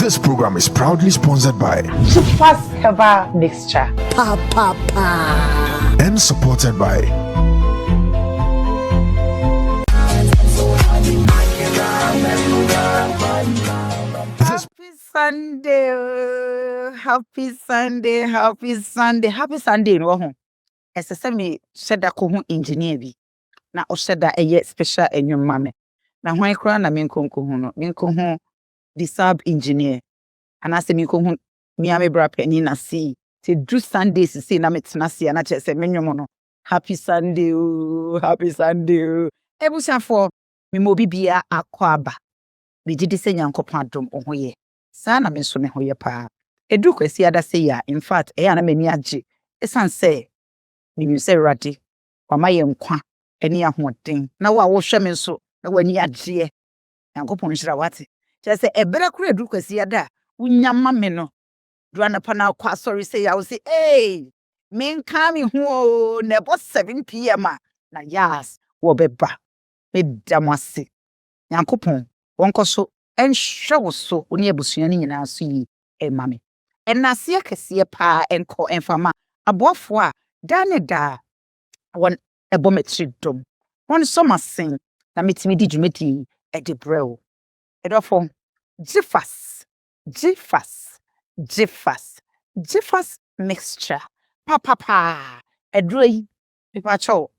This program is proudly sponsored by Super Herbal Mixture and supported by Happy Sunday, no ho. Ese se me sheda ko ho engineer bi. Na o sheda eye special enwuma me. Na hwan kura na me nkonko ho no. Me nko ho the sub engineer. Ana se me nko ho me ame bra pani na see. Te do Sunday se na metena se na che se me nwom no. Happy Sunday. Ebusafo me mo bibia akwaba. Me gidi se nyankopon adom ho ye. Sa na me so me ho ye pa. Edu kwesi ada se ya, in fact na mani age esan se me say radi wama ye nkwa eni ahoden na wo hwe me so na wani age yankopon hira wate je se ebere kura edu kwesi ada unyama me no duana pa na kwa sorry say ya wo say me nka me ho na bo 7 pm na yas wo beba me damase yankopon wonko so enhwe wo so oni abusua ni nyina so yi mame enase akese pa enko enfama aboafo a da won ebometri dom won so masen na metimi di dwumedi edibrel edofo jifas mixture pa edroi pepa cho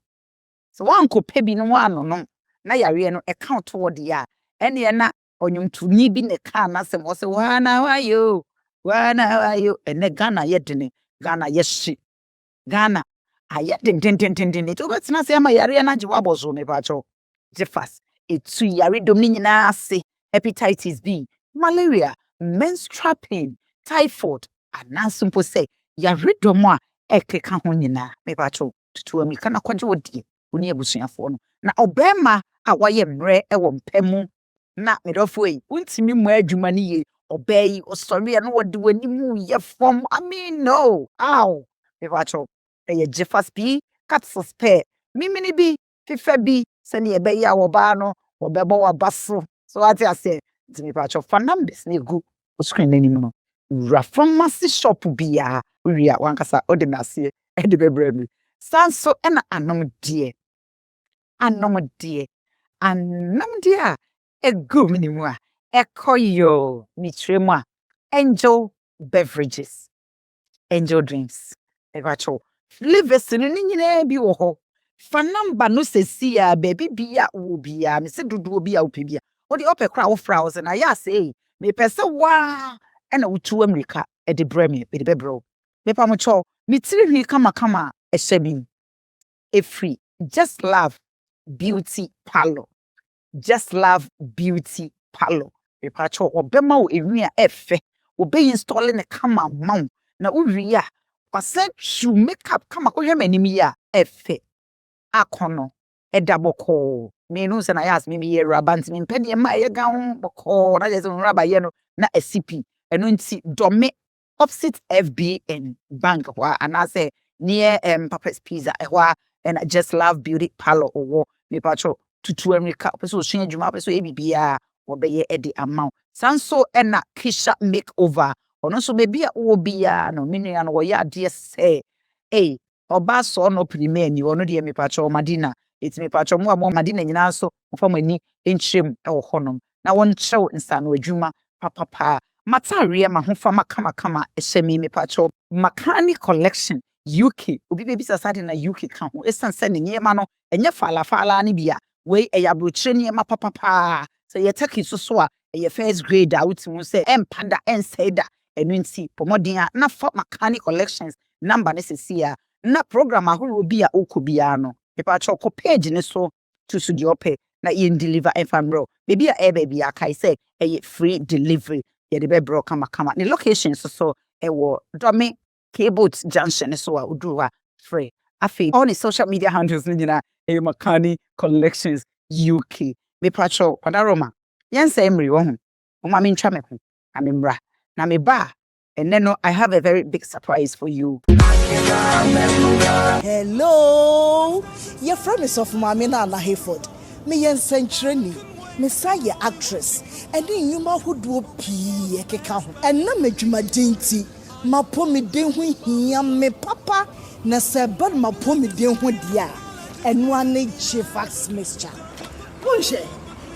so wan ko pebi no wano no na yare no account wo de a ene na onyumtu ni bi ne ka na se mo se wana wayo ene Ghana yedene Ghana yeshi Ghana ayedin to betina se ama yare na je wabozo me ba cho jefas etu yare dom ni nyina ase hepatitis B malaria menstrual pain typhoid anasumpo se yare dom a ekeka ho nyina me ba cho tutu ami kana kwaje wodi oni abusuafo no na obema a waye mre ewo mpemu na medofo untimi mu adwuma ni ye obey osori no wodi wani mu ye form I mean no me wacho jefas bi katsos pe mimini bi fifa bi se ne ebe ya wo ba no wo bebo wa baso so ati ase me wacho fanambes ne gu o screen ni no ra pharmacy shop bia wi a wankasa odinase e de bebre mi sanso na anom de a egu minimu a ekoyo mitrema angel beverages angel drinks evacho flavors ni nyina bi wo ho fa number no sesi a baby bia wo bia me se dodo bia wo pebia wo de opekra wo fraus na ya say me pese wa na wutu america e de breme be de bebro me pa mo cho me tiri hwi kama e shebi e free just love beauty parlor pepacho obema wo ewi a efe wo be install ne kama maw na uwi a kwase shoe makeup kama ko hwema anim ya efe akono edaboko me no se na yas me ye rabant me mpede ma ye ga ho boko na je se raba ye no na ACP eno nti dome opposite FBN bank wa anase near Papa's Pizza and just love beauty parlor or me pacho tutu america person so adwuma person ebibia wo be ye edi amount sanso na kisha makeover ono so be bia wo bia no menua no wo ya de say oba so no premier ni ono de me pacho madina it me pacho mo madina nyina so fam ani enchirem e wo honom na won chew nsa no adwuma papa mataria ma ho fama kama ehye me pacho makani collection UK obi be bisa sade na UK ka ho esanse ne nyema no enye fala ne bia we eyabrochire nyema papa so ye take so a ye first grade out mu say empada enseda enu nti pomodin a na for mechanic collections number ne sesia na program ahoro bia okobia no pepa choko page ne so to su di ope na ye deliver enfamro baby a baby akai say free delivery ye de be bro kama ne location so ewo domi Cable Junction so udruwa free afi all the social media handles nyina Makani Collections UK me pacho padaroma yense emri wo hu o ma me ntwa me ho amemra na me ba and then I have a very big surprise for you. Hello, your friend is of Mamina and Hayford. Me yen century Messiah actress, and then you ma who do pee keka ho. And na madwumadenti, ma po me den ho hia me papa, na se bad ma po me den ho dia. And one Jifax mixture. Bonje,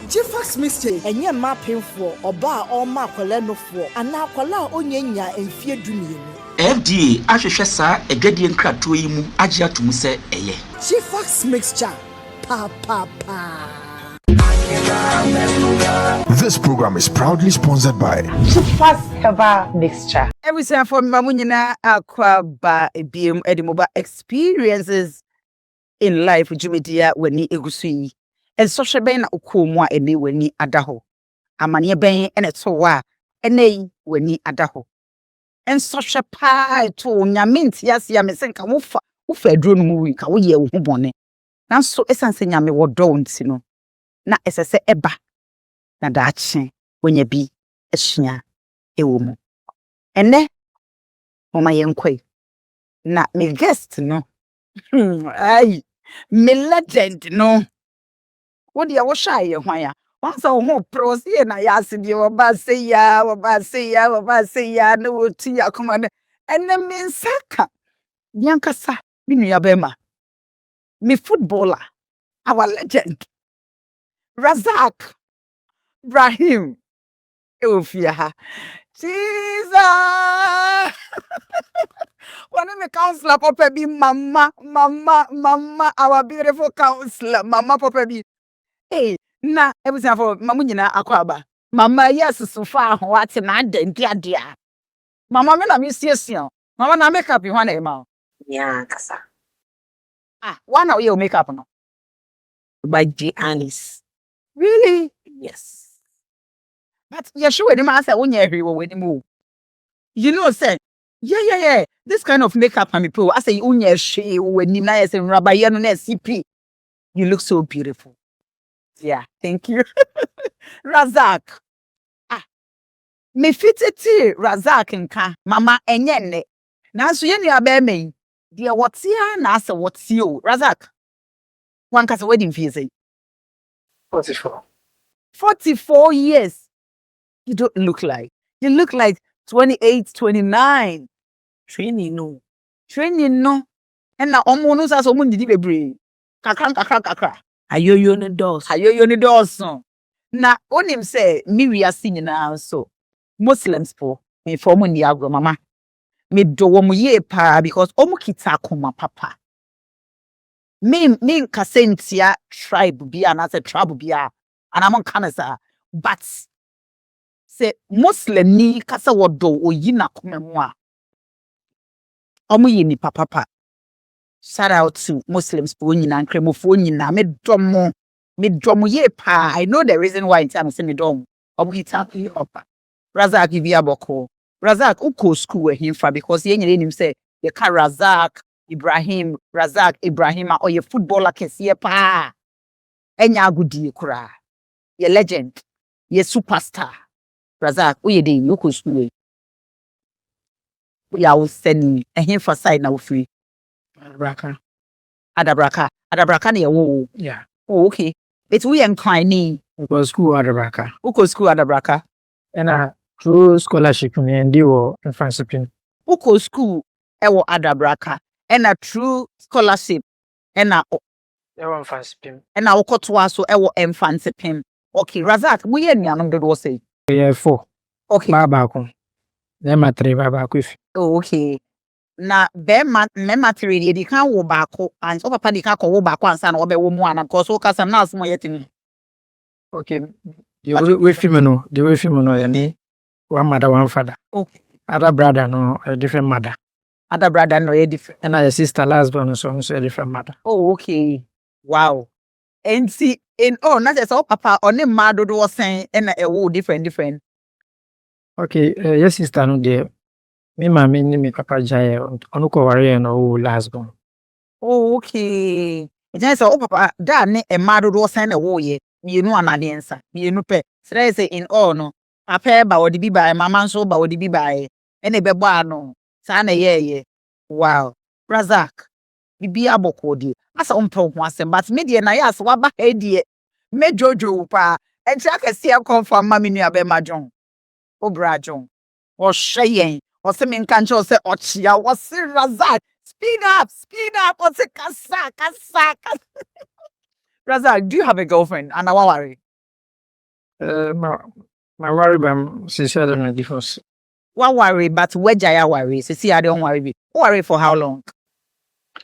Jifax mixture, and your mapping for or bar or macoleno for, and now cola onyenya and fear dummy. FDA ahwehwɛ saa adwadie nkratoɔ yi mu agye ato mu sɛ ɛyɛ. Jifax mixture. Pa. This program is proudly sponsored by Fast Herbal Mixture. Every time for Mamunyina Aquaba Ibrahim Edimoba experiences in life Jumedia when ni egusui. And social ben ukumwa ene when ni adaho. Amanye ben and a towa ene when ni adaho. And social pie to nyamint yas yamesenka ufa drone movie ka uye uhubone. Nanso esanse nyame wodo ntino. Na esese eba. Na dache wenye bi ehia ewo mu. Ene mama yenkwe. Na me guest no. Ay, me legend no. What dia wo shy ye hwan ya? Once I ho pros ye na ya se bi wo ba se ya no wo ti akoma ne. Ene me nsaka. Nyankasa bi nua bema. Me footballer, our legend. Razak. Ibrahim. Eufia. Jesus. When me counselor papa be mama, our beautiful counselor, mama papa be. Hey, na everything for mama nyina akwaba. Mama yes so far what na dia. Mama me na me siesie. Mama na make up you wan e ma. Yeah, kasa. One hour you make up no. By G. Alice. Really? Yes. But you sure the man say wonya hwe wo weni mu. You know say yeah. This kind of makeup and me pro. I say wonya hwe wo weni na say rabaye no na CP. You look so beautiful. Yeah, thank you. Razak. Me fitete Razak nka mama enye ne. Nanso ye nua ba me. Dia wotia na asa wotio. Razak. One kasa wedding fee say 44. 44 years. You don't look like. You look like 28, 29. Training no. And now omo no sa so mo ndidi bebre. Kakra. Ayoyo ne dos. So. Na onim say mi wiase nyina so. Muslims for me for mo ndi agro mama. Me do wo mo ye pa because omo kita akoma papa. Me kasentia tribe bia na say tribe bia. And I'm on kanasa. But say Muslim ni kasa wodo oyi na komemwa. Omo yi ni papa. Shout out to Muslims for nyina nkremofo nyina me domo ye pa. I know the reason why I'm saying me dom. Omo hitaki opa. Razak Ivia Boko. Razak uko school we himfa because ye nyere nim say ye ka Razak Ibrahim or ye footballer kesiye pa. Enya agudi kura. Ye legend. Ye superstar. Razak, uye de uko school. Ya will send a him for side now free. Adabraka ne wo. Yeah. Oh, okay. It's we incline. Uko school Adabraka. Uko school Adabraka. And through scholarship me and you in France. Uko school ewo Adabraka. And a true scholarship. And a Ewo France pim. And a ukotwa so ewo fancy pim. Okay, Razak, we ye nyanom do say. Yeah, 4. Okay. Babako. Then 3 babako. Oh, okay. Na be material di kan wo baako and so papa di kan ko wo baako ansa na wo be wo mu ana because wo kasa na asmo yetini. Okay. The way film no yani one mother one father. Okay. Other brother no a different mother. Other brother no a different. And a sister last born so a different mother. Oh, okay. Wow. And see in not just all papa on the mother do was saying and a wo different. Okay, yes sister no there. Me mama ni me papa jaya onuko ware no last born. Oh, okay. It is all papa da ne a mother do was saying a wo ye. You know another answer. You know pe. Say in all no. Papa ba wodi bi by mama so ba wodi bi by. Ene be bo no. Sa na ye. Wow. Razak. Bibi aboko di. Asa umpe ho asem but me de na yas wa ba he de. Me jojo pa. And I can see a call from Mammy Abema John. Obra John. Or Cheyenne. Or some can't say Ochia. Was Razak. Speed up. What's a kasa. Razak, do you have a girlfriend? And I worry. My worry bam sincerely na divorce. What worry, but where Jaya worry? So see, I don't worry. Worry for how long?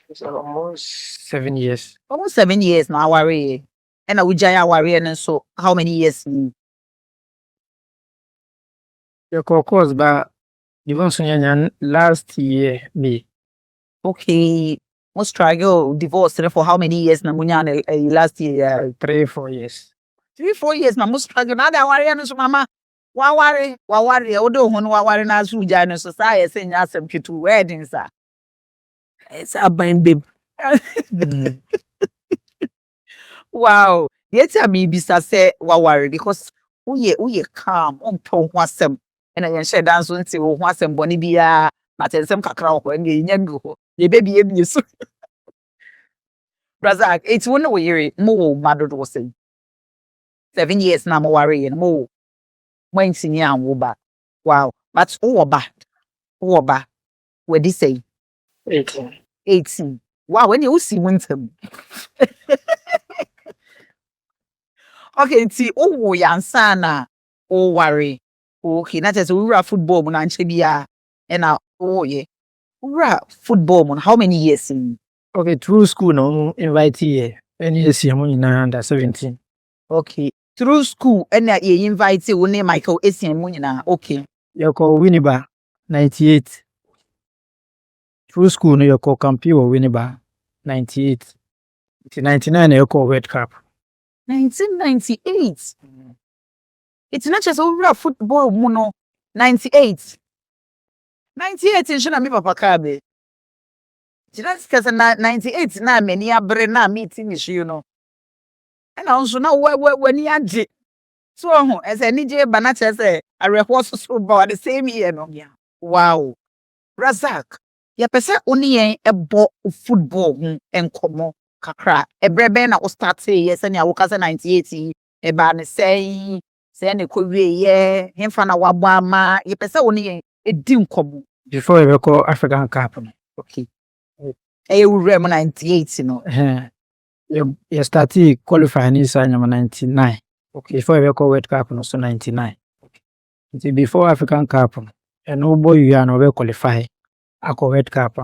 It's almost 7 years. Almost 7 years now, worry. And I would Jaya worry, and so how many years? Your course, but divorce last year me. Okay. Most struggle divorce for how many years? Na munya last year. 3-4 years. 3-4 years. Na most struggle. Now that worry, and so mama. Wa worry. Odo hon wa worry na su jana so say say nya asem kitu wedding sa. It's a bind babe. Wow. Yet I me bisa say wa worry because uye calm on to ho asem. And I share dance on say ho asem boni bia but ensem kakra ho nge nya gu ho. Ye baby e so. Razak, it's one way more mother was saying. 7 years now mo worry and more. When senior and woba. Wow. But Oba. What did say? 18. Wow, when you see winter. Okay, see, yansana. Oh, worry. Okay, not as we football mon and chibia. And now, yeah. Football mon, how many years in? Okay, through school no invite here. Any years you under 17. Okay. Through school, and you invite you name Michael Essien Munina. Okay. You call Winneba 98. Through school, no, you call Campio Winneba 98. 99, you call Red Cup. 1998. It's not just over football, mono. 98. 98 in Shana, me papa kabe. Just because 98 na many a brain na meeting is, you know. And also now when you had so as a DJ Banacha say, I report so about the same year, no. Yeah. Wow. Razak, ya pese only a ball football and komo kakra. A brebe na o start say yes and ya wokasa 98 e ba ne say ne kowie ye hemfa na wabama ya pese only e di nkomo Before you call African Cup. okay. E wure mo 98 no. You started qualifying in 99. Okay. Before you call World Cup, no, so 99. Okay. Before African Cup, and no boy you are no qualify. I call World Cup.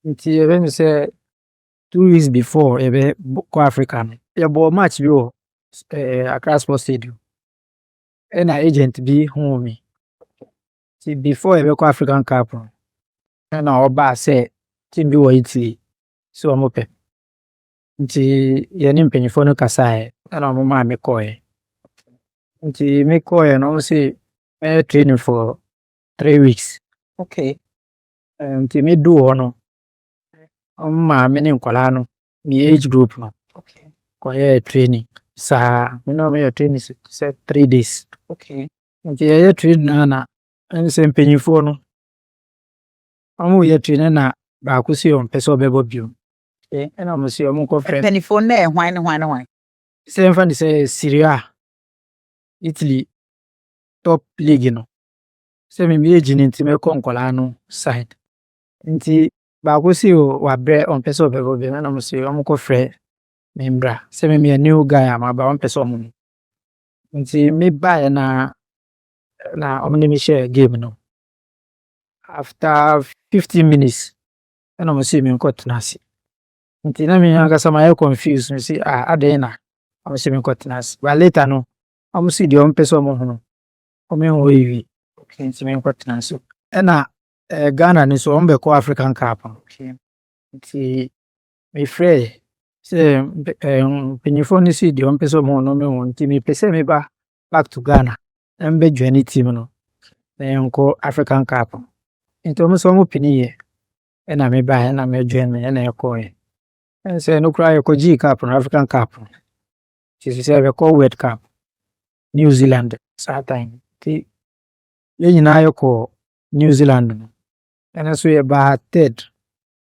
Until when you say 2 weeks before, you go African. You ball match you across Sports Stadium. And an agent be home. See before you go African Cup, and our boss say team be Italy. So I'm open. Nti yɛne mpanyinfoɔ no kasaeɛ ɛna ɔmo maa me kɔɛ nti me kɔɛ no ɔmo se mɛyɛ training for 3 weeks. Okay. Nti me do hɔ no ɔmo maa me ne nkɔlaa no me age group no Okay. kɔyɛ training saa me na ɔmo yɛ training sɛ 3 days. Okay. Nti yɛyɛ training na ɛne sɛ mpanyinfoɔ no ɔmo yɛ training na baako si ɔmpɛ sɛ ɔbɛbɔ bio. And I'm see a monk friend. Penny for ne wine. Same fan say Syria, Italy, top league, you know. Same imagine into me concolano side. Inti bagusi wa bre on peso bebo be na mo see o friend membra. Same me a new guy am about on peso mo. Inti me buy na omni me share game no. After 15 minutes, and I'm see me got nasi. Nti na me akasa ma confused me say adena am say me kwatnas but later no am see the on person mo ho o me ho yi okay nti me kwatnas so na Ghana ni so on be call African Cup okay nti me frɛ say penyifo ni see the on person mo no me ho nti me pese me back to Ghana and be join team no na enko African Cup nti o so mo piniye na me ba na me join me na ekɔ and say no cry ko G Cup no African Cup. She say we call World Cup. New Zealand that time. Ti ye nyina yo ko New Zealand no. And so ye ba third.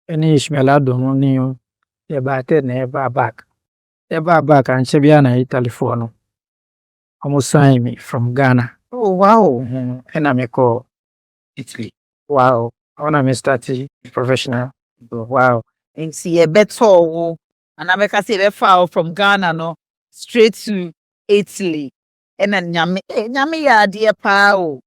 Any Ishmael Ado no ni yo. Ye ba third na ye ba back. Ye ba back and che bia na Italy for no. almost signed me from Ghana. Oh, wow. And I'm call Italy. Wow. I want to start professional. Wow. And see a better wo. And I make us say far from Ghana no straight to Italy. And then nyame ya dear pa o.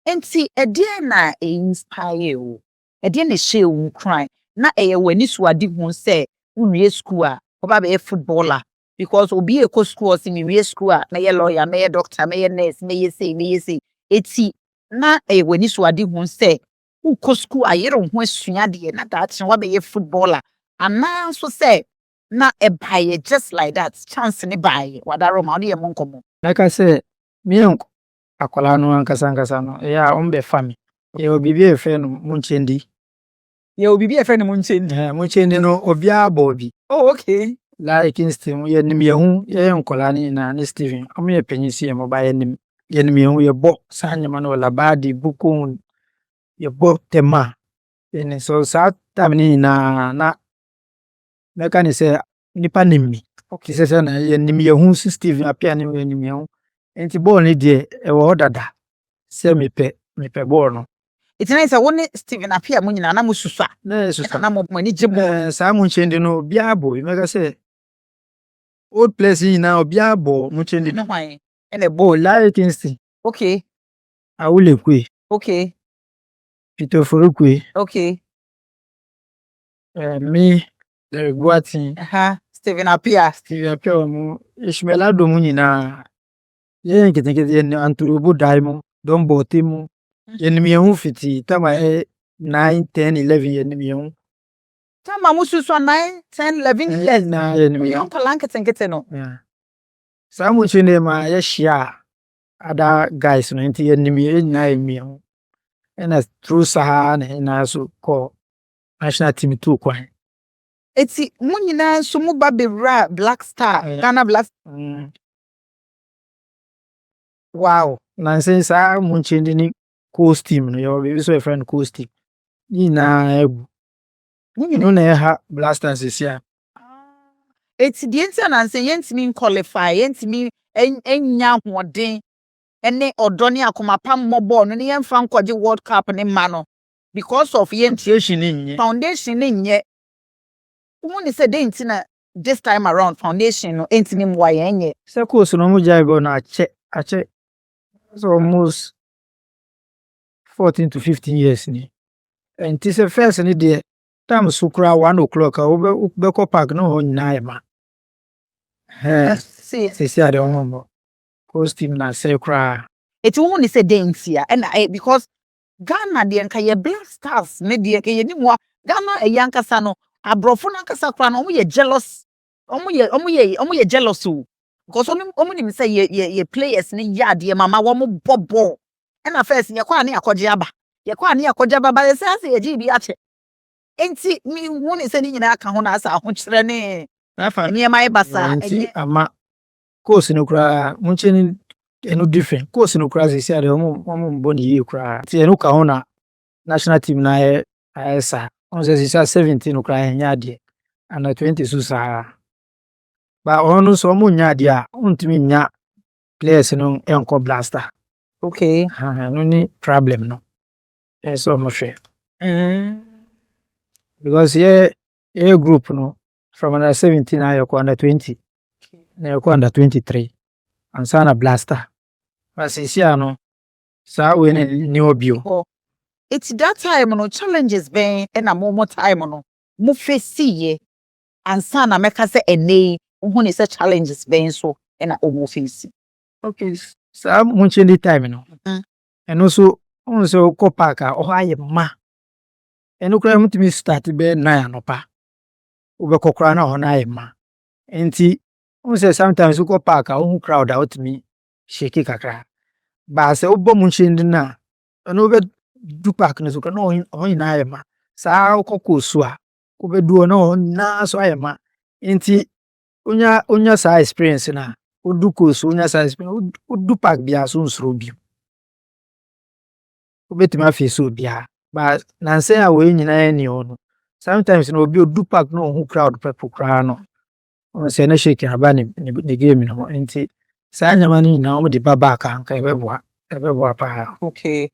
And see a dear na inspire o. A dear na share wo cry. Na wani suade hu say unwie school a oba be footballer because obi e ko school si me wie school a na ye lawyer na ye doctor na ye nurse na ye say eti na wani suade hu say ukɔ school a yɛrɛ ho asua deɛ na daakye wa bɛyɛ footballer anaa nso sɛ na ɛbaeɛ just like that chance ne baeɛ wadaro ma ɔde yɛ mo nkɔmmɔ. Like I said, me and akwala no ankasa no yeah be family. Yeah, obi bi efe no munchendi. Yɛ obi bi ɛfɛ ne munchendi. Munchendi no obi abo bi. Oh, okay. Like instem ye nim ye hu ye nkola ni na ne Steven. Omo ye penyisi ye mo ba ye nim ye hu ye bo sanyama no labadi buku ye bo tema. And so sa time ni na meka ni say nipa nim mi. Okay, say na ye nim ye hu Steven apia ni ye nim ye hu. Enti ball ni de e wo dada. Say me pe ball no. It's nice I want Steven apia mo nyina na mo susua. Na susua. Na mo ni jebo. Sa mo nchendi no bia bo. Meka say old place in now bia bo mo nchendi No why. And the ball. Like instinct. Okay. Awule kwe. Okay. Peter Forukwe. Okay. Me the Guatin. Steven apia. Steven apia mo Ishmela do mu nyina. Ye nkete ye anturubu daimo don botimu. Ye nimi hu fiti tama 9 10 11 ye nimi hu. Tama musu so 9 10 11 years na ye nimi hu. Uncle nkete no. Yeah. Sa mo chine ma ye shia other guys no nti ye nimi ye na ye nimi hu. And as through Sahara na so call national team 2 kwan. Eti mo nyina so mo ba bewra Black Star Ghana Black. Wow. Na since I mo chindi ni coast team no your baby so a friend coast team. Ni na ebu. Ni no na ha Blasters is here. Eti die ntia na nse yentimi qualify yentimi enya hoden ene odone akomapa mmobọ no ne yemfa nkwaje World Cup ne ma no because of foundation ne nye. Who say they intina this time around foundation no entimi mwa yenye. Se course no mo jai go na ache so almost 14 to 15 years ni. And this a first ni de time sukra 1 o'clock we go park no ho nyina yema. See ade on coast team na say kra. Eti who say they intia and because Ghana de nka ye Black Stars ne de ke ye ni mo Ghana yankasa no abrofo na nkasa kra no ye jealous omo ye jealous o because omo ni say ye players ni yard ye mama wo mo bobo and na first ye kwa na yakoje aba ye kwa na yakoje aba ba say ase ye bi ache enti mi woni say ni nyina aka ho na asa ho kire ne Afa ni mai basa ama course no kra muncheni eno different course no kra say ade omo mboni yi kra ti eno ka ho na national team na esa on say 17 no kra nya de ana 20 so sa ba onu so mo nya de a untimi nya players no enko blaster. okay No ni problem no so mo share because yeah group no from under 17 na yoko under 20 na yoko under 23 and sana blaster but sisi ano sa we ni obio. It's that time no challenges ben na more time no mo face ye ansa na meka se ene hu ni se challenges ben so na o face. Okay sa mo change time no and also on so ko park o haye ma eno kra mutimi start be 9 anopa ubekokra na ho na aye ma enti on say sometimes ko park o crowd out me shake kakra ba se obo mo change na eno be du park no so ka no na aye ma sa okoko so a ko be duo no na so aye ma enti onya sa experience na odu ko so onya sa experience odu park bia so nsoro bi obetima fe so bia but na say a we nyina ni ono sometimes no obi odu park no hu crowd people cry no on say na shake aba ni game no enti saa nyama no nyinaa wɔde ba back anka ɛbɛboa paa. Okay.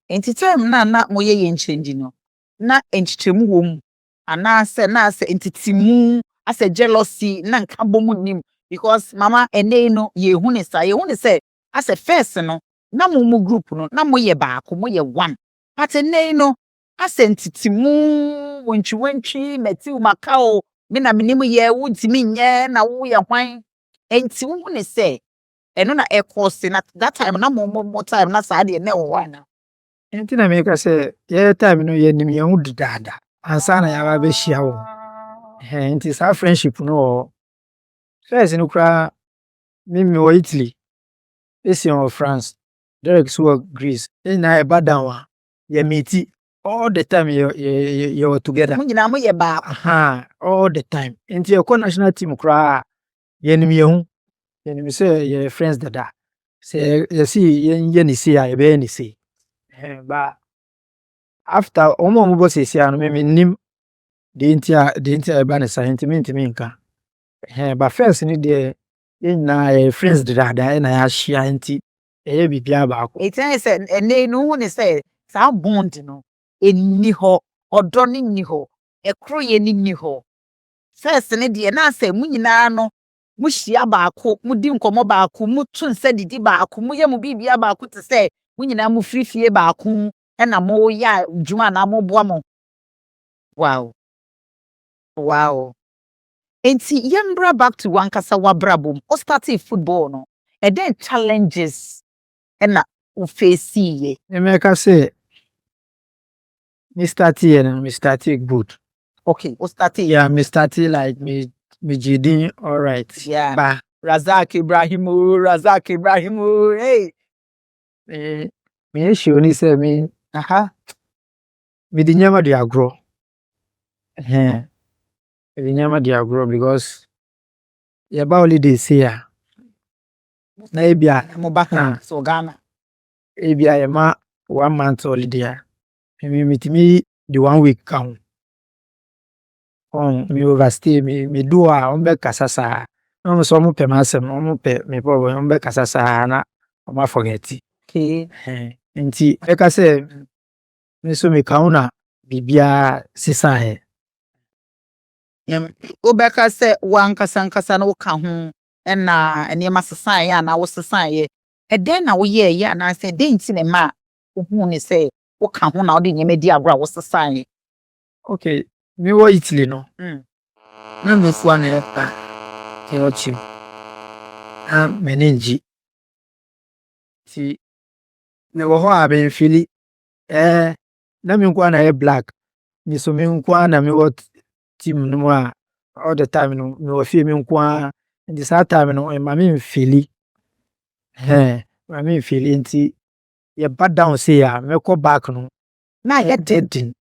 Enti time na moyɛ yɛn change no. Na enchichemu wɔ mu. Anaasɛ na asɛ entitimu, asɛ jealousy na nka bɔ mu nim because mama ene no yehu ne sɛ asɛ first no na mo group no na moyɛ baako moyɛ one. But ene no asɛ entitimu wontwi metiw makao me na menim yɛ wontimi nyɛ na wo yɛ hwan. Enti wo ne sɛ eno na ɛkɔse na that time na mo time na saa de na ɛwɔ hɔ ana. Nti na meka sɛ yɛyɛ time no yɛnim yɛn ho dedaada ansa na yɛaba bɛhyia wo. Nti saa friendship no wɔ first no koraa me wɔ Italy, Esion wɔ France, Derek so wɔ Greece. Na ɛba down a yɛmeeti all the time yɛwɔ together. Mo nyinaa moyɛ baako. All the time. Nti yɛkɔ national team koraa yɛnim yɛn ho. Yɛnim sɛ yɛyɛ friends dada. Sɛ yɛsi yɛnyɛ ne sei a yɛbɛyɛ ne sei. But after ɔmo bɔ sesia no me nim de nti a ɛba ne saa nti mentimi nka. But first ni deɛ yɛn nyinaa yɛ friends dada na yɛahyia nti ɛyɛ biribiara baako. Eti sɛ ene no hu ne sɛ saa bond no enni hɔ, ɔdɔ ne nni hɔ, ɛkoro yɛ ne nni hɔ. First ne deɛ na asɛ mo nyinaa no mo hyia baako, mo di nkɔmɔ baako, mo to nsa didi baako, mo yɛ mo biribiara baako te sɛ mo nyinaa mo firi fie baako ɛna mo yɛ adwuma na mo boa mo. Wow. Enti yɛmbra back to wankasa wabrabom. O started football no. And then challenges ɛna o face ye. Meka sɛ me started good. Okay, o started. Yeah, me started like me jidin all right. Yeah. Ba Razak Ibrahim, hey. Me issue ni sɛ me di nyama di agro. Me di nyama di agro because yɛba holiday say a na ebia Mo back so Ghana. Ebia yɛma 1 month holiday a metimi di 1 week ka ho. Me overstay me do a ɔmbɛ kasa saa. Na ɔmo sɛ ɔmo pɛ m'asɛm, ɔmo pɛ me problem, ɔmbɛ kasa saa na ɔmo forget. Okay. Nti meka sɛ me so me ka ho na bibia sisa O bɛka sɛ wankasa na wo ka ho ɛna nneɛma sesan yɛ ana wo sesan yɛ. Ɛdɛn na woyɛ yɛ ana sɛ ɛdɛn nti na ma wo hu ne sɛ wo ka ho na wo de nneɛma di agro a wo sesan yɛ. Okay, me wɔ Italy no. Na me fua na ɛpa ɛwɔchi. Na menenji. Ti me wɔ hɔ a me feel na me nkwa na yɛ black. Me so me nkwa na me wɔ team no a all the time no me wɔ fie me nkwa. Nti saa time no ma me feel ma me feel nti yɛ ba down say a me kɔ back no Na yɛ deadin.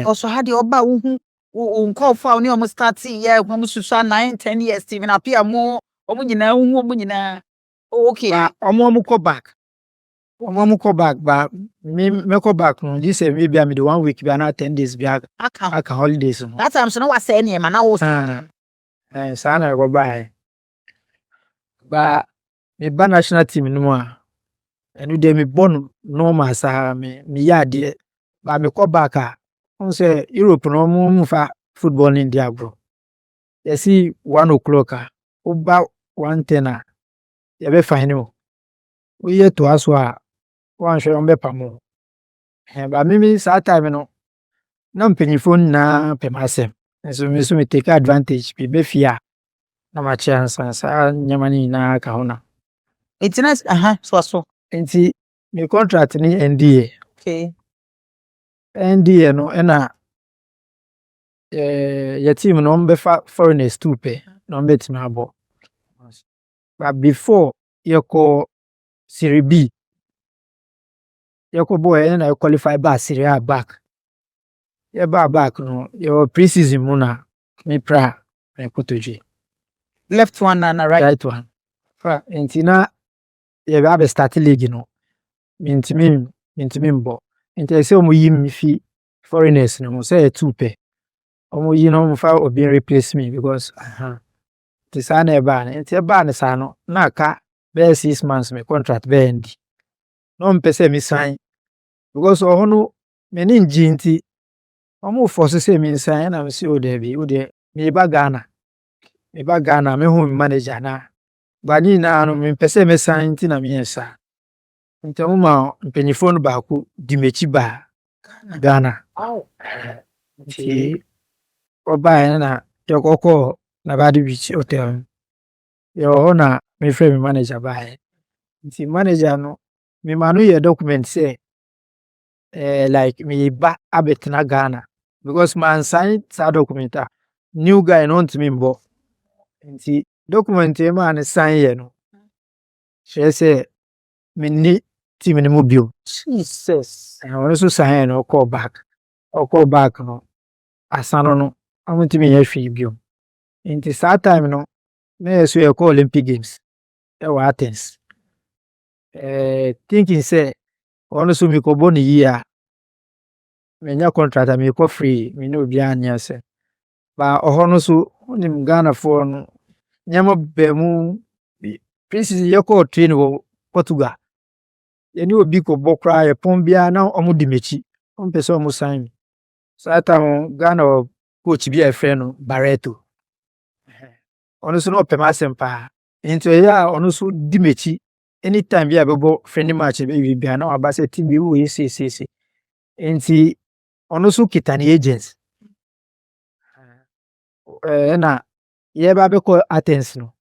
Also had the oba wo call for ni omo start ye wo susu 9-10 years even appear mo omo nyina okay Omo kɔ back. But me kɔ back no this maybe I'm the 1 week be na 10 days be aka holidays no. That time so no was say any man na wo saa na go buy. But me ba national team no a enu de me born normal saa me yɛ ba me kɔ back a on say Europe no mo fa football in dia bro. You see 1 o'clock a oba 1:10 a ye be fine o. We yɛ to aso a wan hwɛ on be pamo. Ba me saa time no na mpanyifo na pɛ masɛm. So me take advantage be fia na ma chance saa nyama ni na ka ho na. Internet so Nti me contract ni NDA. okay. NDA no ɛna your team no mbefa foreigners too pɛ no mbetimi abo. But before you call Serie B, you call boy and I qualify back Serie A back. You back no your pre-season muna me pra me kotoje. Left one and right one. Nti na you have start league no. Mintimi mbo. Nti say omo yi me fi foreigners no say too pɛ. Omo yi no fa obi replace me because this na eba na nti eba ne sa no na aka bɛyɛ 6 months me contract bɛyɛ ndi na ɔmpɛ sɛ me sign because ɔhɔ no m'ani ngye nti ɔmo force sɛ me sign na me sɛ o daabi wo deɛ meba Ghana me hu me manager na ba ne nyinaa no mempɛ sɛ me sign nti na meyɛ saa nti ɔmo ma mpanyinfoɔ no baako di m'akyi baa Ghana nti ɔbaeɛ na yɛkɔkɔɔ na Bade Beach hotel no yɛwɔ hɔ na mefrɛ me manager baeɛ nti manager no mema no yɛ document sɛ like meba abɛtena Ghana because mansign saa document a new guy no ntumi mbɔ nti document maa ne sign yɛ no kyerɛ sɛ menni team no mu bio Jesus ɔno nso sign no ɔkɔɔ back no asa no ɔmontumi nyɛ hwee bio nti saa time no na yɛ so yɛkɔ Olympic Games ɛwɔ Athens thinking sɛ ɔno so mekɔbɔ ne yie a menya contract a mekɔ free me ne obiara nyɛ sɛ ba ɔhɔ no so wonim Ghanafoɔ no nyɛma baamu pieces yɛkɔɔ train wɔ Portugal yɛne obi kɔbɔ koraa yɛpɔn biara na ɔmo di m'akyi ɔmpɛ sɛ ɔmo sign me saa time Ghana wɔ coach bi a yɛfrɛ no Barreto ɔno so na ɔpɛ m'asɛm paa nti ɔyɛ a ɔno so di m'akyi anytime bi a bɛbɔ friendly match bɛwie bia na waba sɛ team bi wɔ yɛ seesiesie nti ɔno so kita ne agents ɛna yɛba bɛkɔ Athens no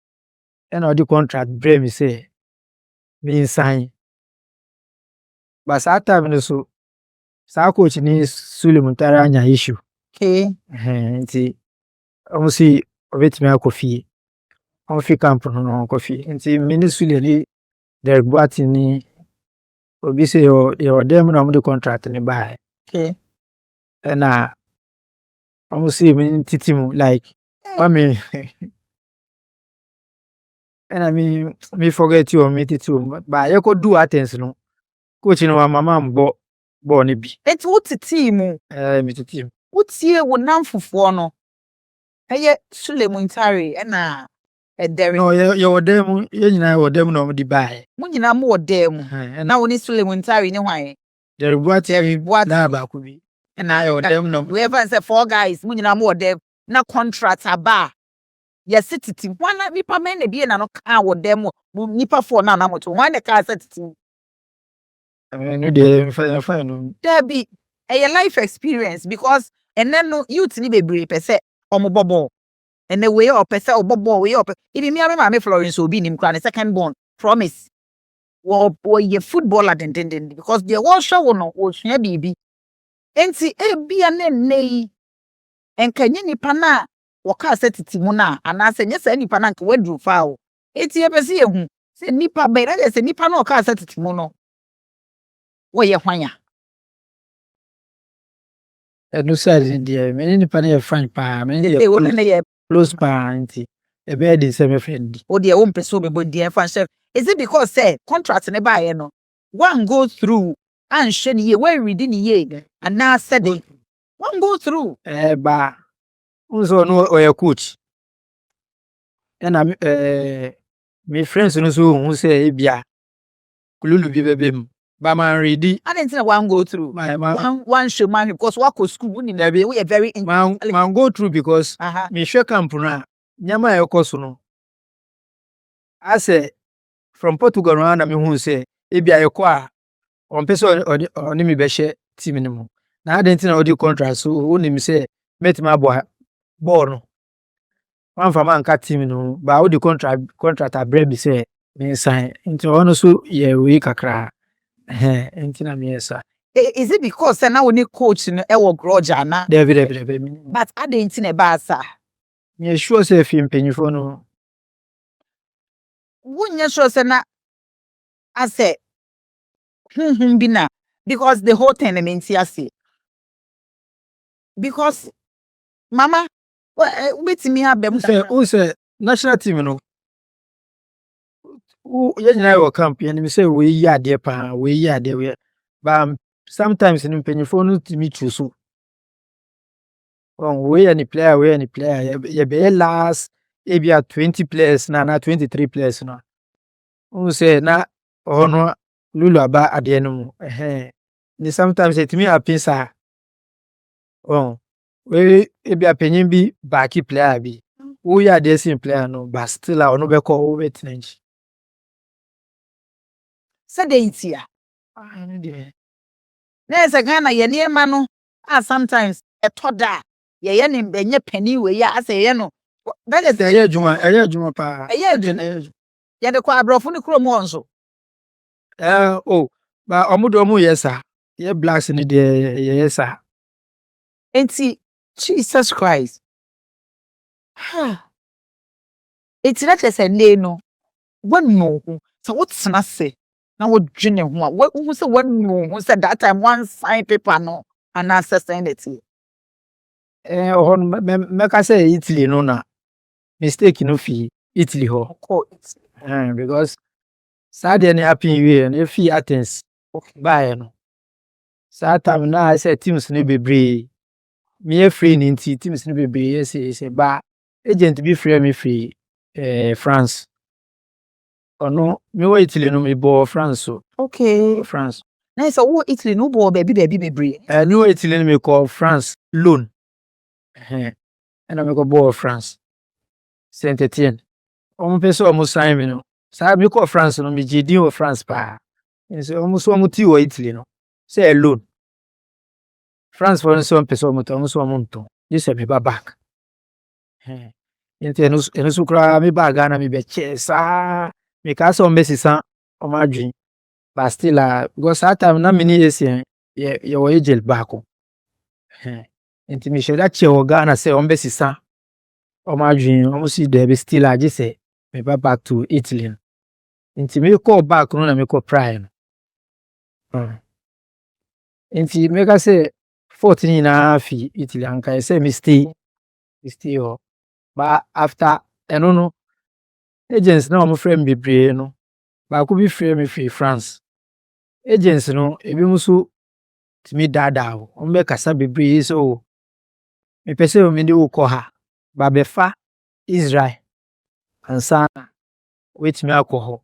ɛna ɔde contract brɛ me sɛ mensign ba saa time no so saa coach ne Sule Muntari anya issue nti ɔmo si ɔbɛtumi akɔ fie ɔmo fi camp no na ɔnkɔ fie nti me ne Sule ne Derek Boati ne obi sɛ yɛwɔ dɛm na ɔmo de contract ne baeɛ ɛna ɔmo si me titi mu like mami ɛna me forget you me titi mu ba yɛkɔdu Athens no coach no wa mama mbɔ bɔɔ ne bi enti wo titi mu me titi mu wotie wo nam fofoɔ no ɛyɛ Sule Muntari ɛna ɛdɛre no yɛwɔ dɛm mu yɛn nyinaa yɛwɔ dɛm na ɔmo de baeɛ mo nyinaa mo wɔ dɛm mu na wo ne Sule Muntari ne hwan Derek Boati na baako bi ɛna yɛwɔ dɛm na we ever say 4 guys mo nyinaa mo wɔ dɛm na contract aba yɛse titi wana nipa mɛn na bie na no ka wɔ dɛm mu nipa 4 na na moto wan na ka sɛ titi no de mfa no dabi ɛyɛ life experience because ɛnɛ no youth ni bebree pɛ sɛ ɔmo bɔbɔ ɛnɛ we ɔpɛ sɛ ɔbɔbɔ we ɔpɛ ibi mi ama me Florence obi nim kra ne second born promise wɔ yɛ footballer dendenden because deɛ wɔhwɛ wo no wɔsua biribi enti ebia ne nei enkanyi nipa na wɔka sɛ titi mu na anaasɛ nyɛ sɛ nipa na nka waduru fa o enti yɛpɛ sɛ yɛhu sɛ nipa bɛyɛ dɛ sɛ nipa na ɔka sɛ titi mu no wɔyɛ hwanya ɛno side deɛ me ne nipa no yɛ fine paa me ne wo ne yɛ close paa nti ɛbɛyɛ de sɛ me friend wo deɛ wo mpɛ sɛ obɛbɔ deɛ fa hyɛ is it because say contract ne baayɛ no one go through anhwɛ ne yie one read ne yie anaasɛ de one go through ba unso no ɔyɛ coach ɛna me friends no so hu sɛ ebia kululu bi bɛbɛ mu ba man ready I didn't say one go through one show man because what go school we are very man go through because me hwɛ camp no a nyama ɛkɔ so no asɛ from Portugal no na me hu sɛ ebia yɛkɔ a ɔmpɛ sɛ ɔne me bɛhyɛ team no mu na adɛn nti na ɔde contract so wonim sɛ mɛtumi abɔ ball no one from anka team no ba wo di contract abrɛ bi sɛ me sign nti ɔno so yɛ we kakra nti na me yɛsa is it because na wo ni coach no ɛwɔ grudge ana David but ade nti na ba sa me sure sɛ fi mpanyifo no wonye sure sɛ na asɛ bi na because the whole thing mean ase because mama wetimi abem sɛ national team no yɛ nyinaa wɔ camp yɛ nim sɛ we yi adeɛ paa we yi adeɛ but sometimes no mpanyifo no timi tu so we yɛ ni player yɛ be last ebia 20 players na 23 players no Who say na ono lulu aba ade no mu. Ni sometimes it me happen sa. Oh. We be apenyin bi baaki player bi. Who ya dey sin player no, but still a ono be call we tenanchi. Said the itia. Ah, no dey. There's a Ghana ye near mano. Ah, sometimes a toda. Ye yen benye penny we ya say ye no. That is Eye juma pa. Eye juma. Ye de kwa brofo ni kuro mo nso. Oh, but omu yes sir. Ye blacks ni dey yes sir. Enti Jesus Christ. Ha. Enti na chese ne no. Wanu ho. So what's na say? Na wo dwene ho a. Wo say wanu ho say that time one sign paper no and answer send it. On me ka say Italy no na mistake no fi Italy ho. Because Saturday ni happen we no fi Athens. Buy no. Saturday na I say teams no bebre. Me free ni teams no bebre say ba agent be free me free France. No, me wa Italy no me bo France so. Okay. France. Na so wo Italy no bo baby bebre. No Italy no me call France loan. And me go bo France. Saint-Étienne. Omo pese omo sign me no. Sa me call France no me jidi o France pa. So omo ti o Italy no. Say loan. France for so pese omo to omo so omo nto. You say me ba back. Enti eno so kra me ba Ghana me be che sa me ka so mbesi san o ma dwen. But still because that time na many years ye wo ejel back. Enti me sheda che o Ghana say o mbesi san o ma dwen o si there be still agi say me ba back to Italy. Enti me call back no na me call prime. Enti me ka say 14 na fi Italy anka say me stay ho. But after no agents na omo frame bebre no ba ko bi frame me fi France. Agents no ebi muso timi dada o omo be kasa bebre so me pese o me de wo ko ha ba be fa Israel ansa wait me alcohol.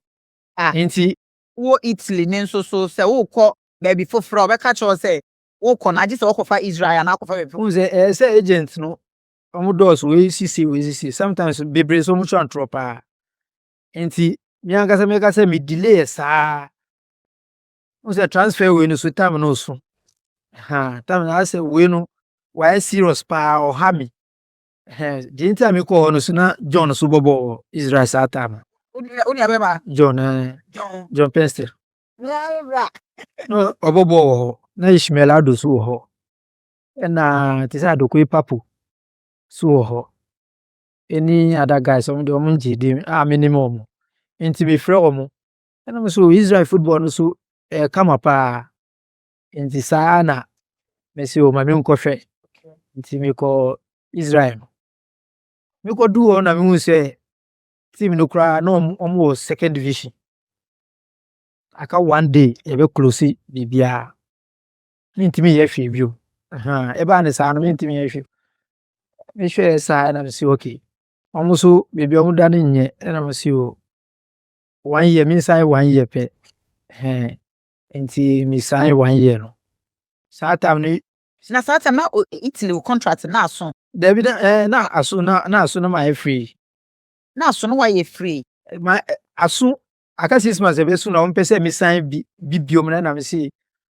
Enti Wo Italy ne nso so se wo kọ baby foforo be ka cho se wo kọ na je se wo kọ fa Israel na kọ fa baby. who say agent no omo doors we see sometimes bebre so much antropa. Enti me anga me ka say me delay sa who say transfer we no so time no so. Time na say we no why serious pa or hami. The entire me call no so na John so bobo Israel sa time. Uni abeba. John Penster. No obobo na Ishmael ado so ho. Na ti say adokwe papu so ho. Any other guys on the omunji di minimum. Enti me frɛ omo. Na so Israel football no so come pa. Enti saa na me say o ma me nko hwɛ. Enti me call Israel. Me ko do na me hu say team no kra na omo second division. Aka one day e be close bibia. Enti me ye hwe bio. E ba ne saa no enti me ye hwe. Me hwe saa na me say okay. Omo so baby omo da ne nye na me say o 1 year me sign 1 year pe. Enti me sign 1 year no. Saa time ni Na saa time na Italy contract na aso. David na aso na my free. Na aso no wa ye free. My aso aka 6 months e be so na on pese me sign biom na me say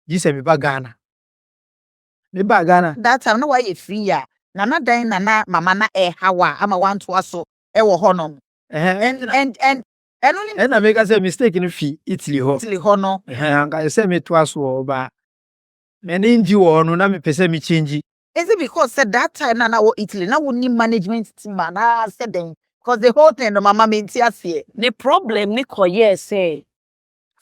ji se me ba Ghana. Me ba Ghana. That time na wa ye free ya. Na dan na mama na hawa ama want to aso e wo ho no. And only na make say mistake no fi Italy ho. Italy ho no. Anka say me to aso ba. Me ni ndi wo no na me pese me change. Is it because said that time na wo Italy na wo ni management team na said then because the whole thing no mama me ntia se. The problem ni koye say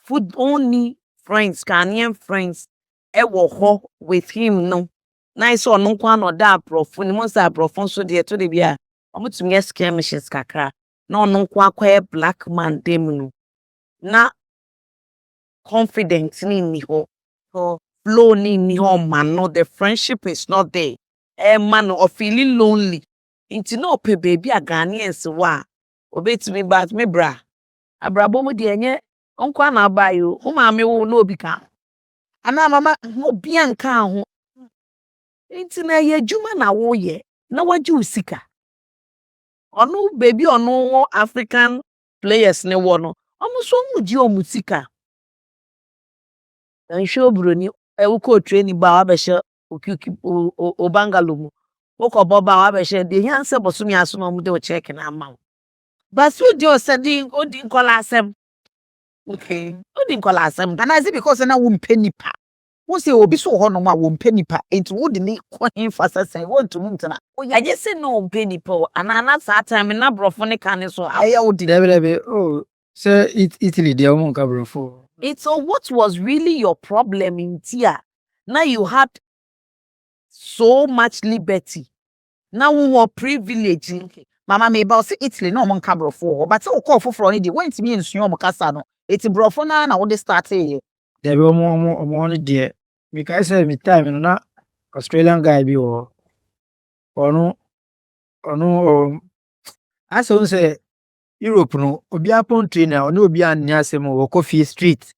food only friends, Ghanaian friends, e wo ho with him no. Na iso no kwa no da aprofo ni mo say aprofo so de to de bia. Omo tumi skirmishes kakra. Na no kwa kwa black man dem no. Na confidence ni ho. So flow ni ho man no, the friendship is not there. Man or feeling lonely. Inti no pe baby a Ghanaians wa. Obetumi but me bra. Abrabo mu de enye Uncle na buy you. Maame wo no bi ka. Ana mama obi anka ho. Nti na ye adwuma na wo ye. Na waje usika. Ono baby ono African players ne wo no. Omo so mu ji omusika. Dan show broni e wo ko training ba wa be hye o bangalo mu. Wo ko boba wa be hye de yanse boso mi aso no mu de o check na ama. But so di o sending odi nkola asem. Okay. Odi nkola asem. And I say because na wo mpa nipa. Wo say obi so ho no ma wo mpa nipa. Enti wo de ne ko hin fasa say wo ntumi ntena. I just say no penny po. And another time na brofo ne kan so. Aya wo di. Debe, oh, say Italy, they are monka bro. It's what was really your problem in Tia. Now you had so much liberty. Now we were privileged. Okay. Mama me ba say Italy no mo nka brofo. But o call for ni dey went me ensuo mo kasa no. Eti brofo na wo dey start here. Debe omo no de. Because say me time no na Australian guy bi o. Ono as on say Europe no obi apon trainer ono obi anya asem wo Coffee Street.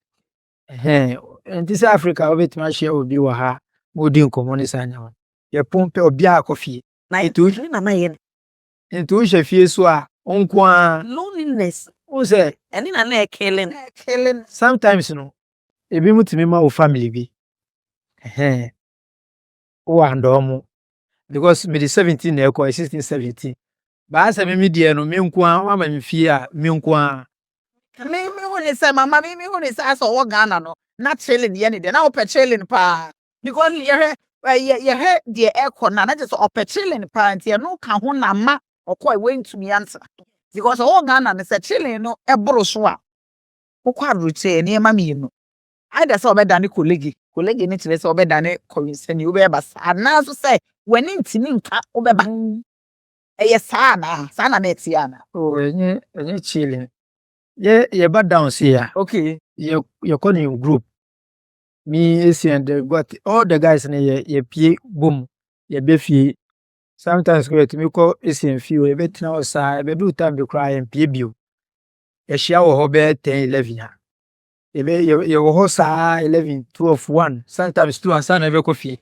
And this Africa obetima share obi wa ha. Mo di nkomo ni sanya. Ye pompe obi a coffee. Na itu na maye. Into shefie so a onko a Loneliness. o say Eni na killing. sometimes no ebi mutimi ma o family bi o andomo because me the 17 na ekọ 16 17 ba say me die no me nko a ma me fie a me nko a Me hu ni say mama me hu ni say aso wo Ghana no. Na chilling ye ni de. Na wo pe chilling pa. Because ye he de ekọ na just ope chilling pa nti no ka ho na ma okọ e wentumi answer. Because wo Ghana ne say chilling no e boro so a. Wo kwa route ne ma me no. Either say obeda ne colleague ni tire say obeda ne coinsani wo be ba sa na so say wani ntimi nka wo be ba eye sa na na etia na. o enye chilling ye ba down see ya Okay. you call in group me AC and got all the guys na ye pie boom ye be fie sometimes go to me call AC and fie we betina o sa be do time be cry and pie bio ye share wo ho be 10 11 ha ye wo ho sa 11 12 1 sometimes 2 asa na be coffee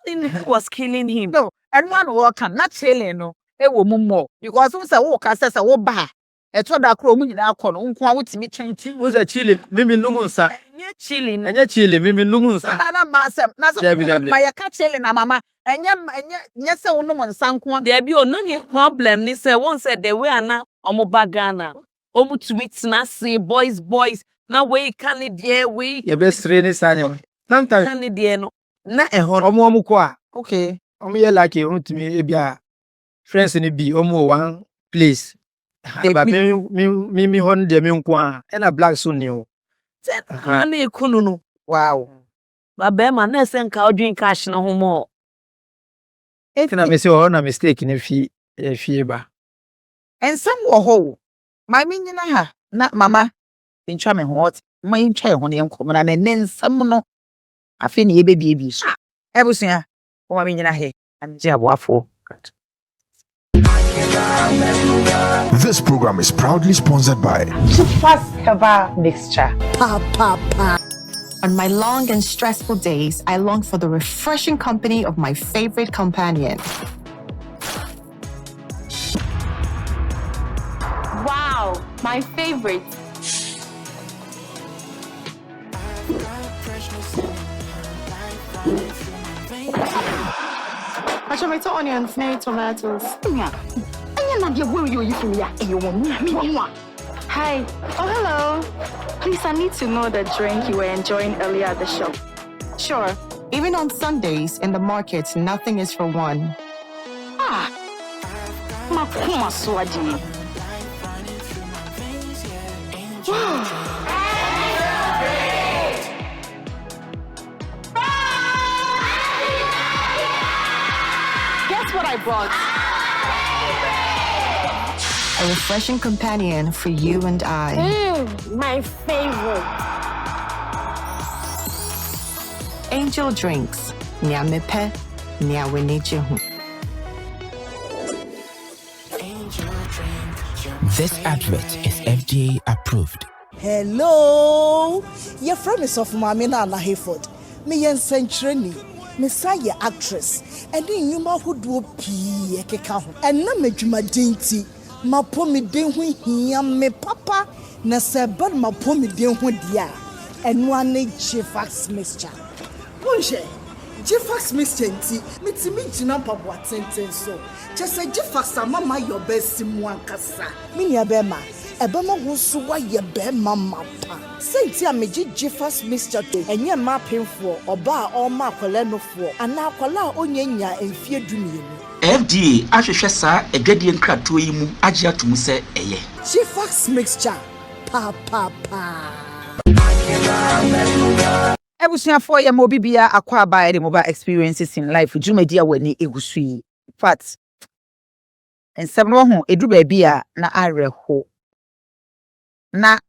It was killing him. No, and one work can not chilling no. E wo mu more because we say wo ka say wo ba. E to da kro mu nyina akọ no nko a wotimi twenty. wo say chilling mimi lungu nsa Enye chilling. enye chilling mimi lungu nsa Na ma sem na so Definitely. ma ye ka chilling na mama. Enye se wo no mo nsa nko a. There be no any problem. Ni say one said the way na omo bagana. Omo tweets na say boys. Na we can it there we ye be sre ni sanya sometimes can it there no. Na ehon. omo ko a Okay. omo ye like you to me e bia friends ni bi omo one place but me hon de me nko a e na black so ni o Na ekunu no. Wow. Ba be ma na se nka odwin cash na ho mo. na me say o na mistake ni fie ba And some wo ho. My nyina ha na mama ntwa me ho ot. Ma ntwa e ho ne enkom na ne nsam no. Afi ne ye bebie so. Ebusua. Wo ma nyina he. Anje aboafo. This program is proudly sponsored by Fast Herbal Mixture. On my long and stressful days, I long for the refreshing company of my favorite companion. Wow, my favorite. Tomato onions, no tomatoes. Hi. Oh, hello. Please, I need to know the drink you were enjoying earlier at the shop. Sure. Even on Sundays in the market, nothing is for one. Makuma swadi. Guess what I brought? A refreshing companion for you and I. My favorite. Angel Drinks. Nyamepe, nyawenejehu. This advert is FDA approved. Hello. Your friend is of Mami na Hayford. Me yen century. Messiah actress. And then you ma who do pee keka ho. And na medwuma dinti. Ma po me den ho hia me papa na seba ma po me den ho dia. And one Jifax mixture. Bonje. Jifax mixture nti mitimi gina papa tenten so. Just say Jifax mama your best simu ankasa. Me nia be ma. Ebema wo so wa ye be mama pa. Senti ameji Jifax mixture to enye ma penfo oba a o ma akwala no fo ana akwala onyanya emfie dumienu. FDA ahwehwɛ saa adwadie nkratoɔ yi mu agye atum sɛ ɛyɛ. Jifax mixture pa. Ebusuafo ye mo bibia akwa aba de mobile experiences in life dwumadi a wani egusu yi. In fact, ensem no ho edu ba bia na areho. Na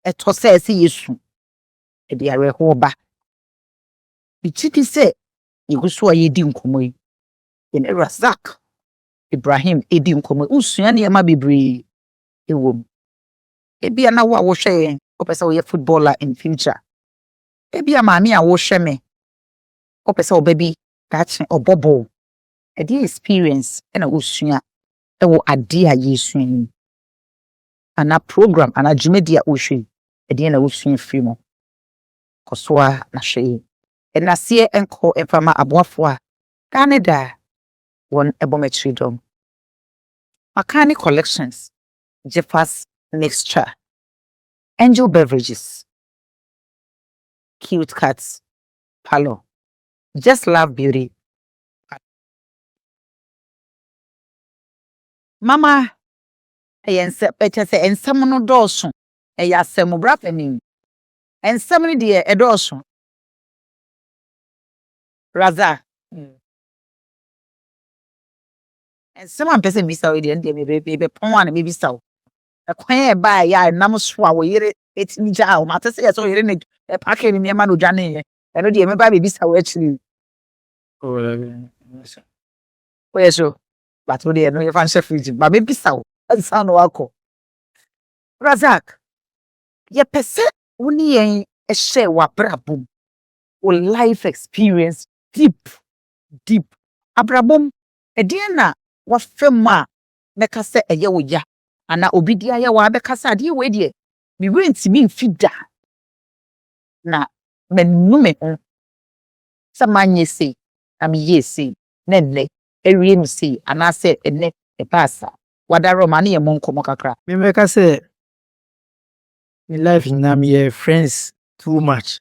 etose se Yesu. E de areho ba. Bichiti se egusu a yedi nkomo yi. In Razak, Ibrahim edi nkomo usua ne ma bebre ewom. Ebia na wo hwe opesa wo footballer in future. Ebia maami a wo hwe me opesa wo baby catch obobo. E dey experience na usua wo ade a Yesu ni. Ana program ana dwumadi a wo hwe e dey na usua free kosoa na hwe. E na se enko efama aboafo a Canada one ebometridom. Makani collections, Jifax mixture, Angel beverages, cute cats, palo, just love beauty. Mama, ayense pete se ensam no dɔɔso. Eya asɛm bra panim. Ensam no de ɛdɔɔso. Razak. Ensam am pese bisa we de be pon an me bisa wo. Ekwan e ba ya nam so a wo yere etini ja o mate se so yere ne pack ni me ma no dwane ye. Eno de me ba be bisa wo akiri. Oh, Oyeso. But wo de no ye fan chef fridge ba me bisa wo. Ansa no akọ. Razak. Ye pese woni yen e share wa brabom. O life experience deep. Abrabom na wafema meka se eye wo ya ana obi dia ye wa beka se ade we de mi rentimi mfida na menume samanye se am yesi nenne ewie mi se ana se enne e pasa wadaro ma na ye monkomo kakra me make say in life na me friends too much.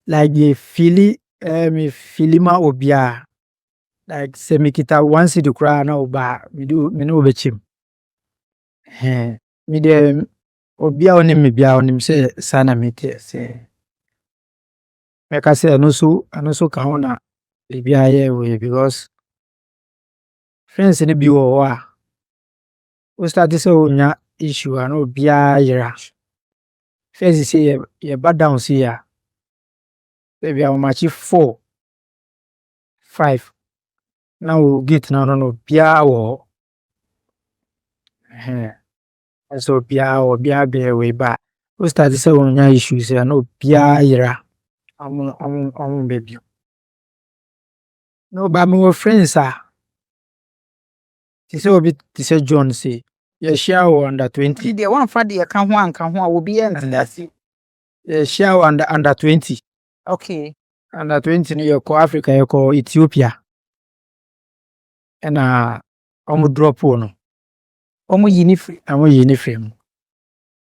Like the filima obia. Like se me kita once the cry na oba me no obechim. Me de obia onim me bia onim se sana me te se. Me ka se no so ka ho na e bia ye we because friends ni bi wo a we start to say onya issue and obia yera. First say ye bad down see ya. Baby I match 4 5 now we'll get no bia wo so bia be we ba we start to say onya issues and no bia yera am baby no ba me friends ti say John say ye share under 20 the one for the kan ho anka ho a obi e ndasi ye share under 20 okay under 20 ni ko Africa ye ko Ethiopia na omo drop no omo yini frame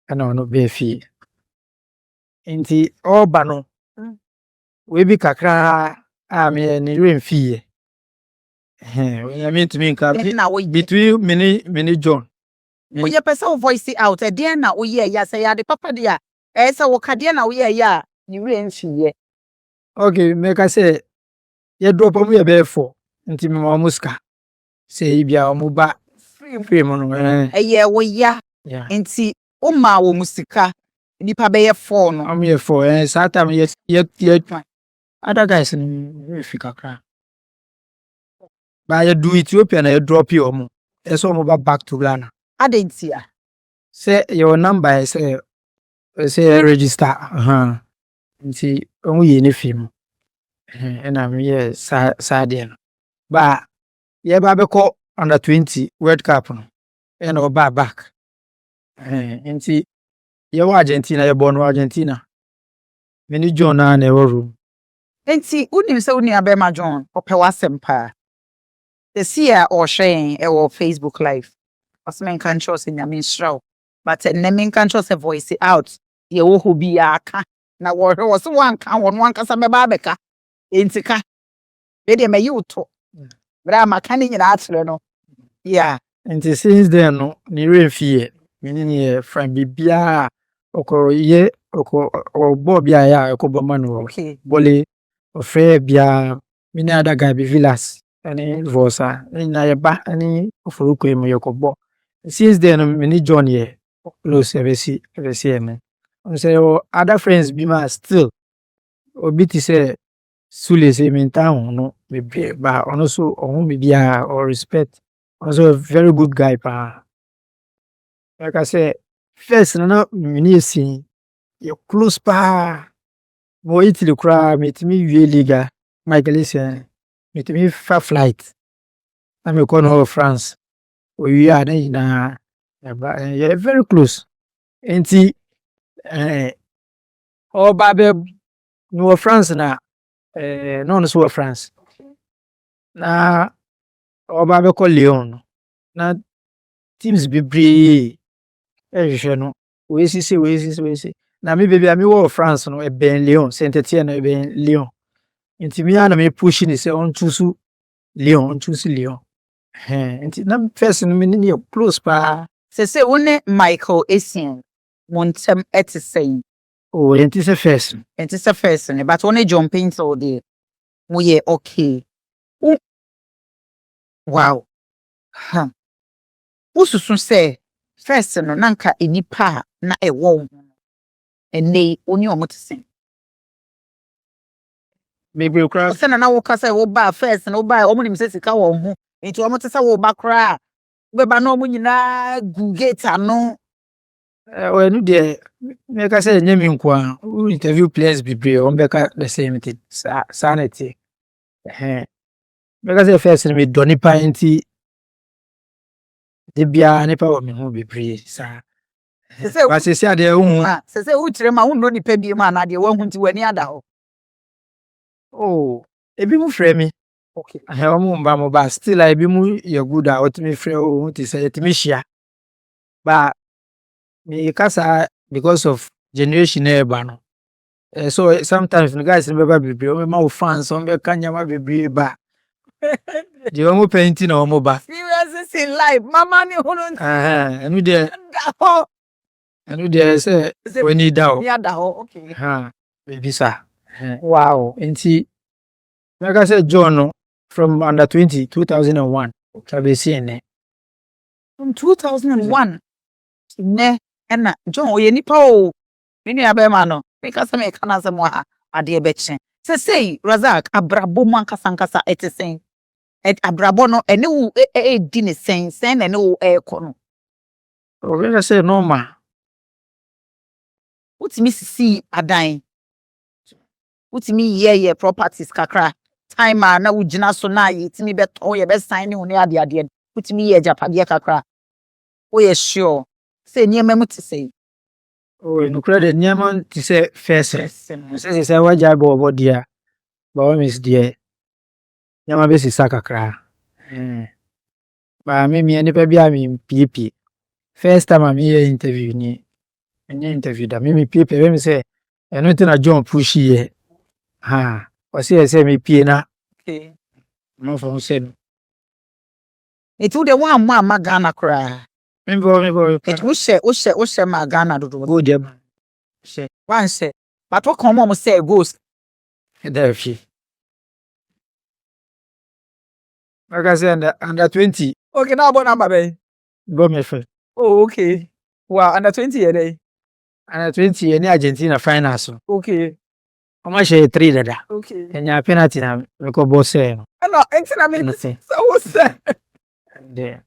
na ono be fi enti oba no we bi kakra me ni remfi we mean to me between many John wo ye pese wo voice out e de na wo ye ya say ya de papa de a e se wo ka de na wo ye ya ni remfi ye okay make I say ye drop omo ye be 4 enti me ma muska say bia omo ba free mo no eye wo ya enti o ma wo musika nipa be ye 4 no am ye 4 that time ye other guys ni fika kra ba ye do Ethiopia na ye drop you omo e so omo ba back to Ghana adentia Say your number say register. Nti omu ye ne film. Na me ye sa de no. Ba ye ba be call under 20 World Cup no. E na oba back. Nti ye wa Argentina ye born Argentina. Me ni John na e room. Enti unim sɛ uni abɛma John ɔpɛ wasɛm paa. The see or sharing ɛwɔ Facebook live. Ɔsɛ menka nkyerɛ sɛ nyame nhyira wo. But ne menka nkyerɛ sɛ voice out. Ye wo ho bi aka. Na wɔhwɛ wɔ sɛ wanka wɔn wankasa bɛba abɛka. Enti ka. Be de mayi wo to. Bra maka ne nyina akyerɛ no. Yeah. Nti since then no ni refie. Me ni friend bibia okɔ bɔ bia ya ekɔ man no. Okay. Bole ofre bia me ni other guy be villas. Any vosa na ye ba any ofuruko em yekɔbɔ. Since then me ni John here close every me. Say other friends be ma still obi ti say Sule say me town no me ba ono so ohun me bia or respect. Also a very good guy pa. Like I say first no me ni see you close pa. Mo Italy kra meet me wie liga Michael Essien meet me fa flight. Na me ko no France. We are na yeah very close. Enti oba be no France na no so France. Na oba be ko Lyon. Na teams bebree ehwehwe no. We see. Na me baby me wo France no e ben Lyon, Saint-Étienne no e ben Lyon. Nti me na me push ni say on choose Lyon. Nti na first no me ni close pa. Sɛ wone Michael Essien montem ete sɛn. Oh, nti say first. Enti sɛ first ne but wone John Painter de mo ye okay. Wow. Ususu sɛ first no nanka enipa na ɛwɔ wo. Ene oni omo te sɛn. Maybe cry. Sɛ na wo ka sɛ wo ba first no ba omo nim sɛ sika wo ho. Enti omo te sɛ wo ba kra. Wo ba na omo nyina gu gate ano. Well, no dey make I say nyame nko who interview players bebree on beka the same thing. Sanity. Make I say first me do nipa nti de bia nipa wo me ho bebree sa. But say ade hu. Say wo kire ma wo no nipa bi ma na de wo hu nti wani ada ho. Oh, ebi mu frɛ me. Okay. Omo mba mo ba still ebi mu ye good a otimi frɛ o hu ti say etimi hia. But me kasa because of generation eba no. So sometimes the guys remember bebree o me ma wo fans on be kanyama bebree ba. The omo painting na omo ba. Experiences in life. Mama ni hunu. Enu there say we need that. Ya da ho. Okay. Baby sir. Wow. Nti like I said John no, from under 2001. Trabe see From 2001. Ne ena John oye nipa o. Me nua be ma no. Me kasa me kana se mo ha ade be kyen. Say Razak abrabo man kasa etesen. Abrabo no ene wo di ne sen na ene wo ekọ no. O we say normal. Utimi sisi adan. Utimi ye properties kakra. Time na wo gina so na ye timi beto ye be sign ne ho ne ade. Utimi ye japade kakra. O ye sure. Say niema mu ti say. Oh, no credit niema ti say first. Say waja bo dia. Ba miss dia. Niema be sisa kakra. Ba me nipa bia me pipi. First time I me interview ni. Any interview da me pipi we me say eno ti na John push here. O say me pie na. Okay. No for say. It would the one more magana cry. Me bo. It will say magana do. Go there. Say. One say. But what come on say ghost. There she. Like I said, under 20. Okay, now what number be? Go me friend. Oh, okay. Wow, under 20 a day. Under 20 any Argentina finals. Okay. How much 3 dada? Okay. Kenya penalty na me ko boss e no. No, enti na me. So say. There.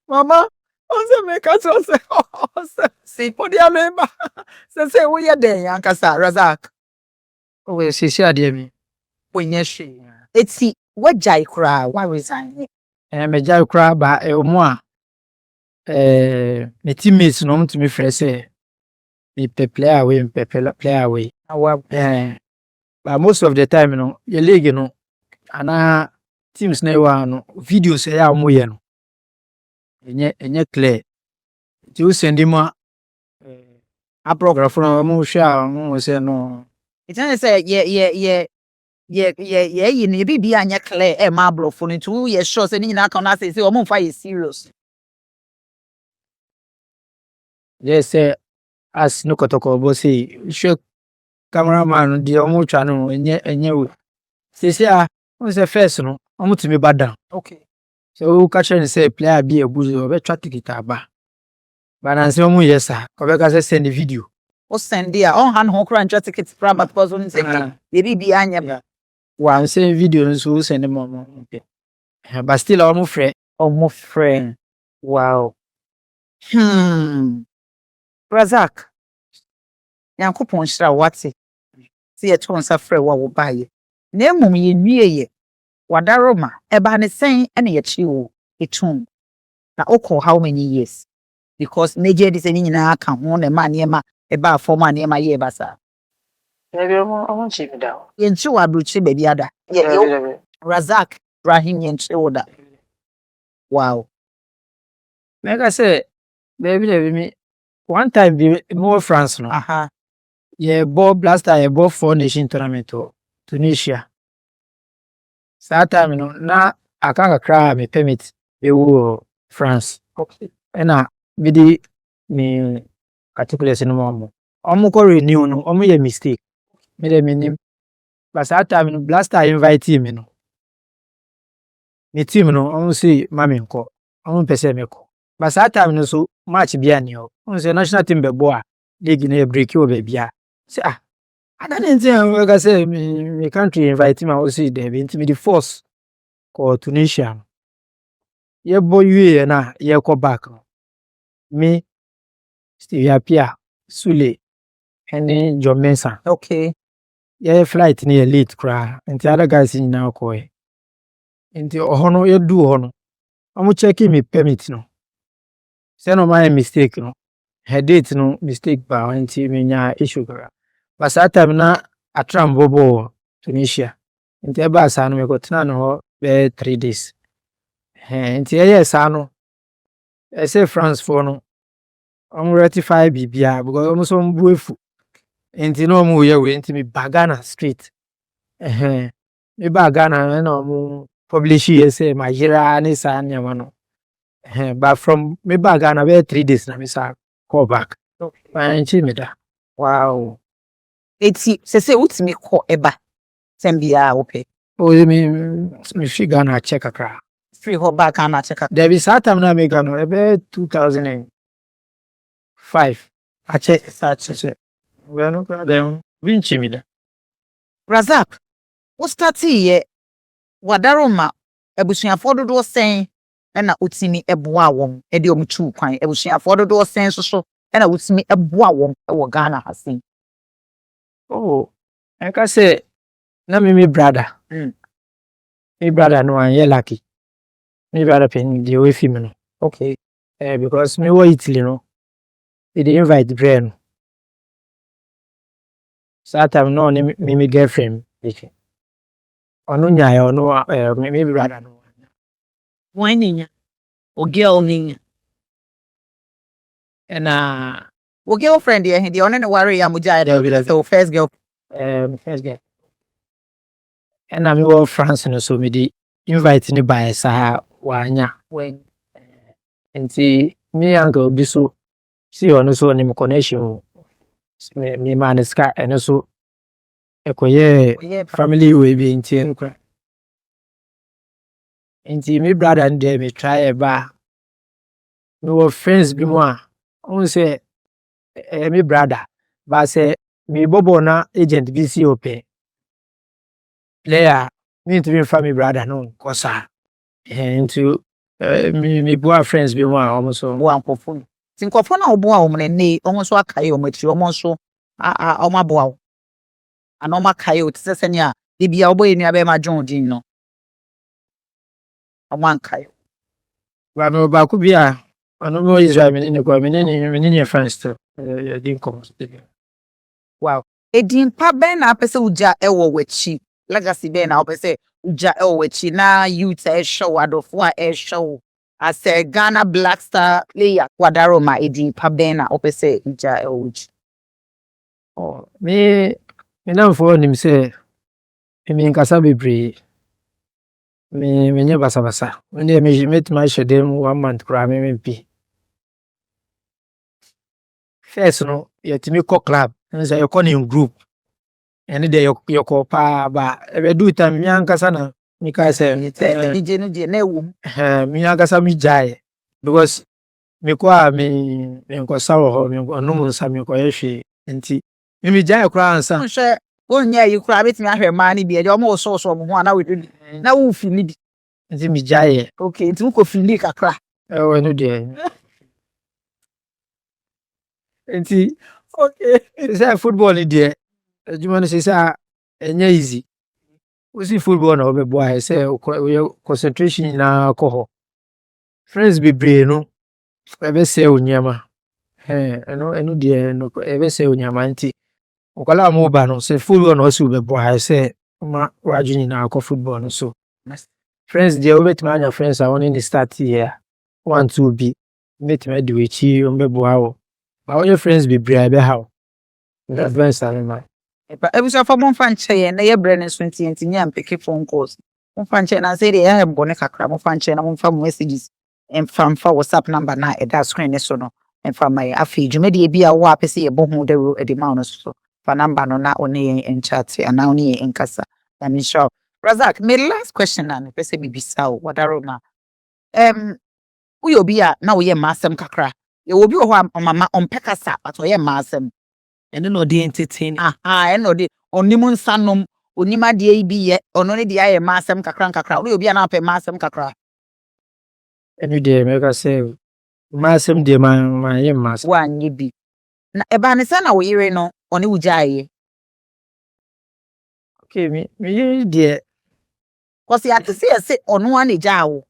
Mama, Onse make us also see for the member. Say we are there, Yankasa Razak. Oh, we see dear me. When yes, she. Eti wagyae koraa wa resign. Me jai cry by a moi. My teammates no to me fresh say. Me play away, play away. But most of the time, your league, and teams na no videos ya omo ye no. Enye clear. Ti o send him a program mo share mo say no. It say ye ni bibi anya clear e ma brofo no to ye sure say ni nyina kan na say o mo fa ye serious. Yes, say as no kotoko bo say show cameraman di omo twa no enye we. Say o say first no omo timi badan. Okay. So catch and say player be a buzo be twa ticket aba. But na say omo yes sir, ko be ka say send the video. O send there on hand ho kra ntwa ticket from but because on say bibi anya One say video no so send them okay. But still omo friend. Wow. Razak. Yankopon shira wate. See ye ton sa frɛ wa wo baye. Na emum ye nwie ye. Wadaroma eba ne sen ene ye chi wo etum. Na okọ how many years? Because neje dis any nyina aka ho na ma ne ma eba form ne ma ye basa. Maybe omo chi me down. Ye nchi wa bruchi baby ada. Ye Razak Ibrahim ye nchi wo da. Wow. Like I say, baby me one time be more France no. Aha. Yeah, ball blaster, yeah, ball 4 nation tournament to Tunisia. That time, na I can't cry me permit be France. Okay. And bidi me particulars no more. Omo ko renew no, omo ye mistake. Me de me name. But that time blaster invite me no. Me team no, omo say mami nko. Omo pese me ko. But that time no so match bia ni o. Omo say national team be boa. League na break you be bia. Say I don't think like I say me country invite me I see there be the force ko Tunisia. Ye boy you na ye ko back. Me Steve Apia Sule and John Mensah. Okay. Ye flight ni late cry and the other guys in now ko e. Nti ohono ye do hono. Amu check me permit no. Say no my mistake no. Her date no mistake ba nti me nya issue kra. But that time na atram bobo Tunisia. Nti eba sa no me ko tena no be 3 days. Nti ye sa no I say France for no. I'm rectify bibia because I'm so buefu. Nti no mu ye we nti me bagana straight. Me bagana na mu publish here say my jira ni sa nyama no. But from me bagana be 3 days na me sa call back. Nti me da. Wow. Eti se utimi ko eba. Sembia ope. Oh, me figure na check akra. Free ho back and check. There be time na me gano ebe 2005. I check such. We no kwa dem vinci mi da. Razak. Wo start ye wadaroma ebusuafo dodo sen na utimi eboa won e de omtu kwan ebusuafo dodo sen so na utimi eboa won e wo Ghana hasen. Oh, I can say na me brother. Me brother no an ye lucky. Me brother pen the way film no. Okay. Because me wo Italy no. They invite Brian. So time no me girlfriend. Ono nya ya ono me brother no. Why ninya? O girl ninya. And Wo girlfriend ye he on no worry ya mujaya. So first girl first girl. And me wo France no so me di invite ni by sa wanya. when Nti me uncle bi so see ono so ni connection me man ska eno so ekoye family we bi nti nkra. Nti me brother and me try ba me were friends bi mo a on say me brother ba say me bobo na agent bi si open player me to be family brother no kosa into me boa friends be one almost so. boa nkɔfo no nti nkɔfo no a wɔboa wɔn no ne wɔn nso akae wɔn akyi wɔn nso wɔn aboa wo ana wɔn akae wo te sɛ sɛnea de bia wɔbɔ yɛ nua bɛrima John din no wɔn ankae Ba me ba ku bia ano mo Israel me ne ko me ne friends to. Din come. wow edin pa bɛn na apɛ sɛ wogya ɛwɔ w'akyi legacy bɛn na wopɛ sɛ wogya ɛwɔ w'akyi na youth a ɛhwɛ wo adɔfo a ɛhwɛ wo asɛ Ghana Black Star player kwadaro ma edin pa bɛn na wopɛ sɛ wogya ɛwɔ w'akyi Oh, me na for nim say me nkasa bebre. Me nye basa. When they met my them 1 month kra me mpi. First no, yet me call club. And say you call in group. And they you call pa ba. E do time me ankasa na me ka say DJ no je na ewu me ankasa me jai because me kwa me nko sawo ho me no mo nsa me ko yehwe nti me jai kra ansa nhwɛ wonnya yi kura betimi ahwɛ ma ne bi e de ɔmo so mo ho ana we do na wo fi ni bi nti me jai okay nti wo ko fi ni kakra we no de nti okay say football ni de adwuma no say enya easy we see football na we boy say concentration na ko friends be brain no e be say onyama eno de no e be say onyama nti okwala mo ba no say football na so be boy say ma wajuni na ko football no so friends dey we betima anya friends I want in the start here 1 2 be betima de we chi on be boy wo ba all your friends be brain be how advance and man ebusa fa mo fa nche ye na ye bre ne so nti nya mpeke phone calls mo fa nche na say de ya bone kakra mo fa nche na mo fa messages fa WhatsApp number na e da screen ne so no fa my afi dwumade bi a wo apese ye bo hu de ro e de ma no so fa number no na one ye en chat ana one ye en kasa na sure Razak my last question na pese bibisa wo wadaro na uyo bi a na wo ye masem kakra ye wo bi wo ho mama on pekasa but wo ye masem And no dey entertain. eno de onimu nsanom onima de yi bi ye ono ne de aye masem kakra uyo bi a na pe masem kakra any day make I say masem de man ye mas wa nye bi na eba ne sa na wo yire no one wujaye okay me de cause ya te say ono an eja wo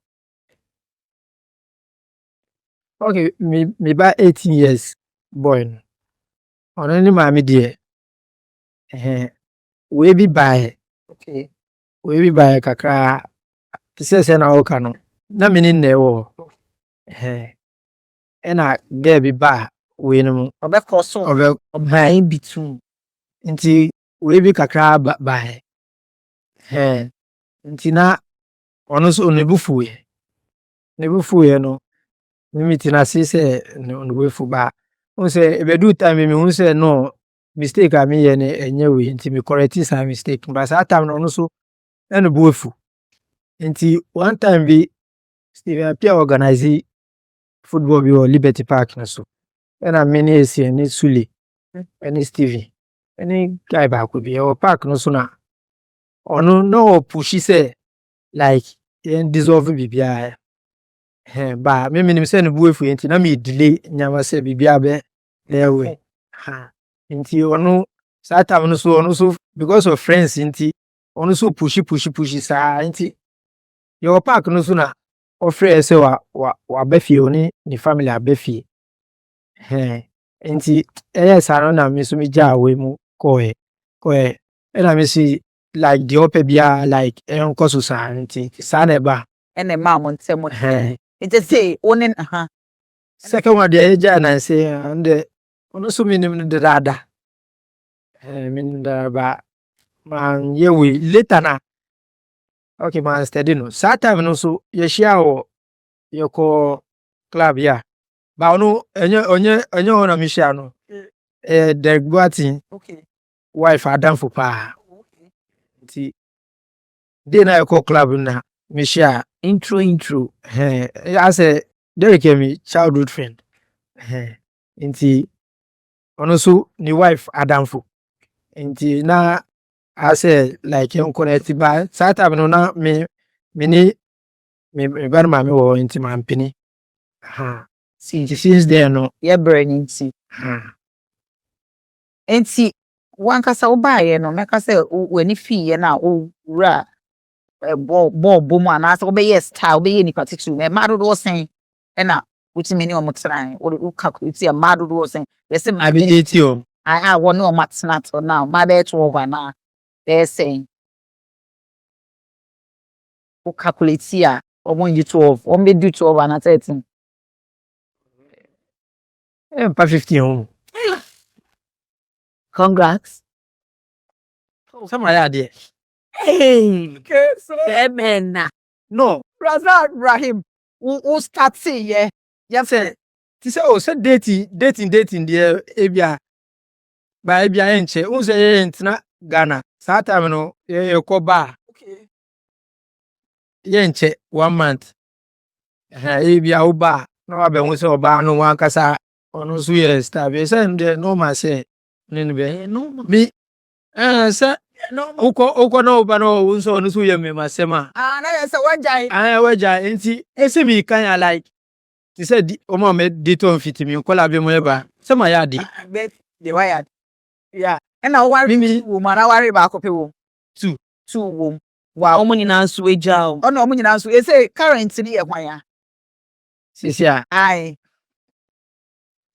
okay me ba 18 years boy no ono ni ma me de we bi buy okay we bi buy kakra say na o ka no na me ni na wo ena get bi ba we no obe cross obe by between nti we bi kakra buy nti na ono so ne bufu ye no me tina say no we fu ba o say e be do time me hu say no mistake am ye ne enye we nti me correct some mistake but that time no so eno bufu nti one time bi Steve appear organize football bi o Liberty Park na so na me ne esi ni Sule any Steve any guy ba ko bi o park no so na ono no push say like en dissolve bibia ba me nim say no buefu nti na me delay nyama say bibia be lewe nti ono that time no so because of friends nti ono so push sa nti your park no so na offer say wa bafie oni ni family abafie nti sa no na me so me ja we mu ko e na me see like the ope bia like enko so sa nti sa na ba ene ma mo ntemo it say onen second one dey ja na say and ono so minim de dada min da ba man ye we later na okay man steady no that time no so ye share o ye ko club ya ba ono onye ona mi share no the Boatin okay wife Adam for pa nti dey na ye ko club na mi share intro I say there came me childhood friend nti ono so ni wife Adam for nti na I say like you connect ba that time no na me ni me bar ma me wo nti ma mpini ha since there no Ye brain nti. ha Nti wankasa wo baaye no meka sɛ w'ani fii na wo wura bɔ mu anaasɛ wobɛyɛ star wobɛyɛ nipa titiri me ma dodo sen ɛna wotumi ne ɔmo tena wo calculate ma dodo sen yɛsɛ ma abi 80 o a wɔne ɔmo atena to na ma bɛyɛ 12 ana bɛyɛ sɛn wo calculate a ɔmo nyi 12 ɔmo bɛdi 12 ana 13 pa 15 o Congrats. sama ya de Hey, so Amen. no Razak Ibrahim wo start say ye say ti say o say dating there ebia ba ebia enche o say ye ntina Ghana saa time no ye ko ba okay ye nche 1 month ebia o ba na wa be hu say o ba no wan kasa ono so ye star be say the normal say ne be no me say no uko na o ba no o so ono so ye me masema na yɛ sɛ wagyae waja enti ese bi kan ya like ti say o ma me dito fit mi ko la be mo eba sama ya di bet the wired yeah ɛna wo ware Mimi- wo ma na ware ba akɔpɛ wo two wo wow Ọmụ nyinaa nso agya o. ɔna ɔmo nyinaa nso ɛsɛ current ni yɛ hwan a sisia ai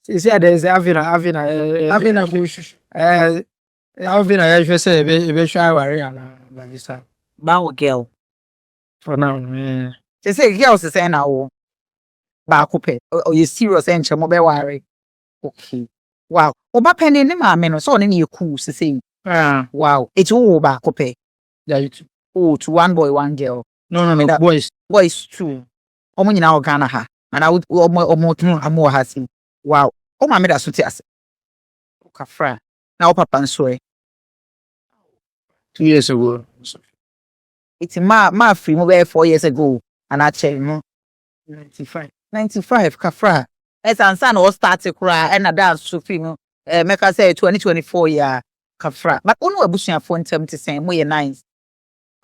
sisia there is avina ya hwe say be hwa ware ana banisa Bawo girl. for now kyɛ sɛ girls sɛ na wo ba akɔpɛ ɔyɛ serious ɛnkyɛ mo bɛ ware okay wow ɔba pɛne ne maame no sɛ ɔne ne yɛ cool sɛ wow eti wo ba akɔpɛ yeah you too. oh to one boy one girl No, boys boys two ɔmo nyinaa wɔ Ghana ha ana ɔmo wɔ ha si wow o maame da so te ase o kafra na o papa nso 2 years ago iti ma free mo bɛyɛ 4 years ago and akyɛ no 95 kafra ɛsansa na o start kura ɛna dance so free no mɛka sɛ 2024 ya kafra but ɔno abusuafo ntɛm te sɛn mo yɛ nice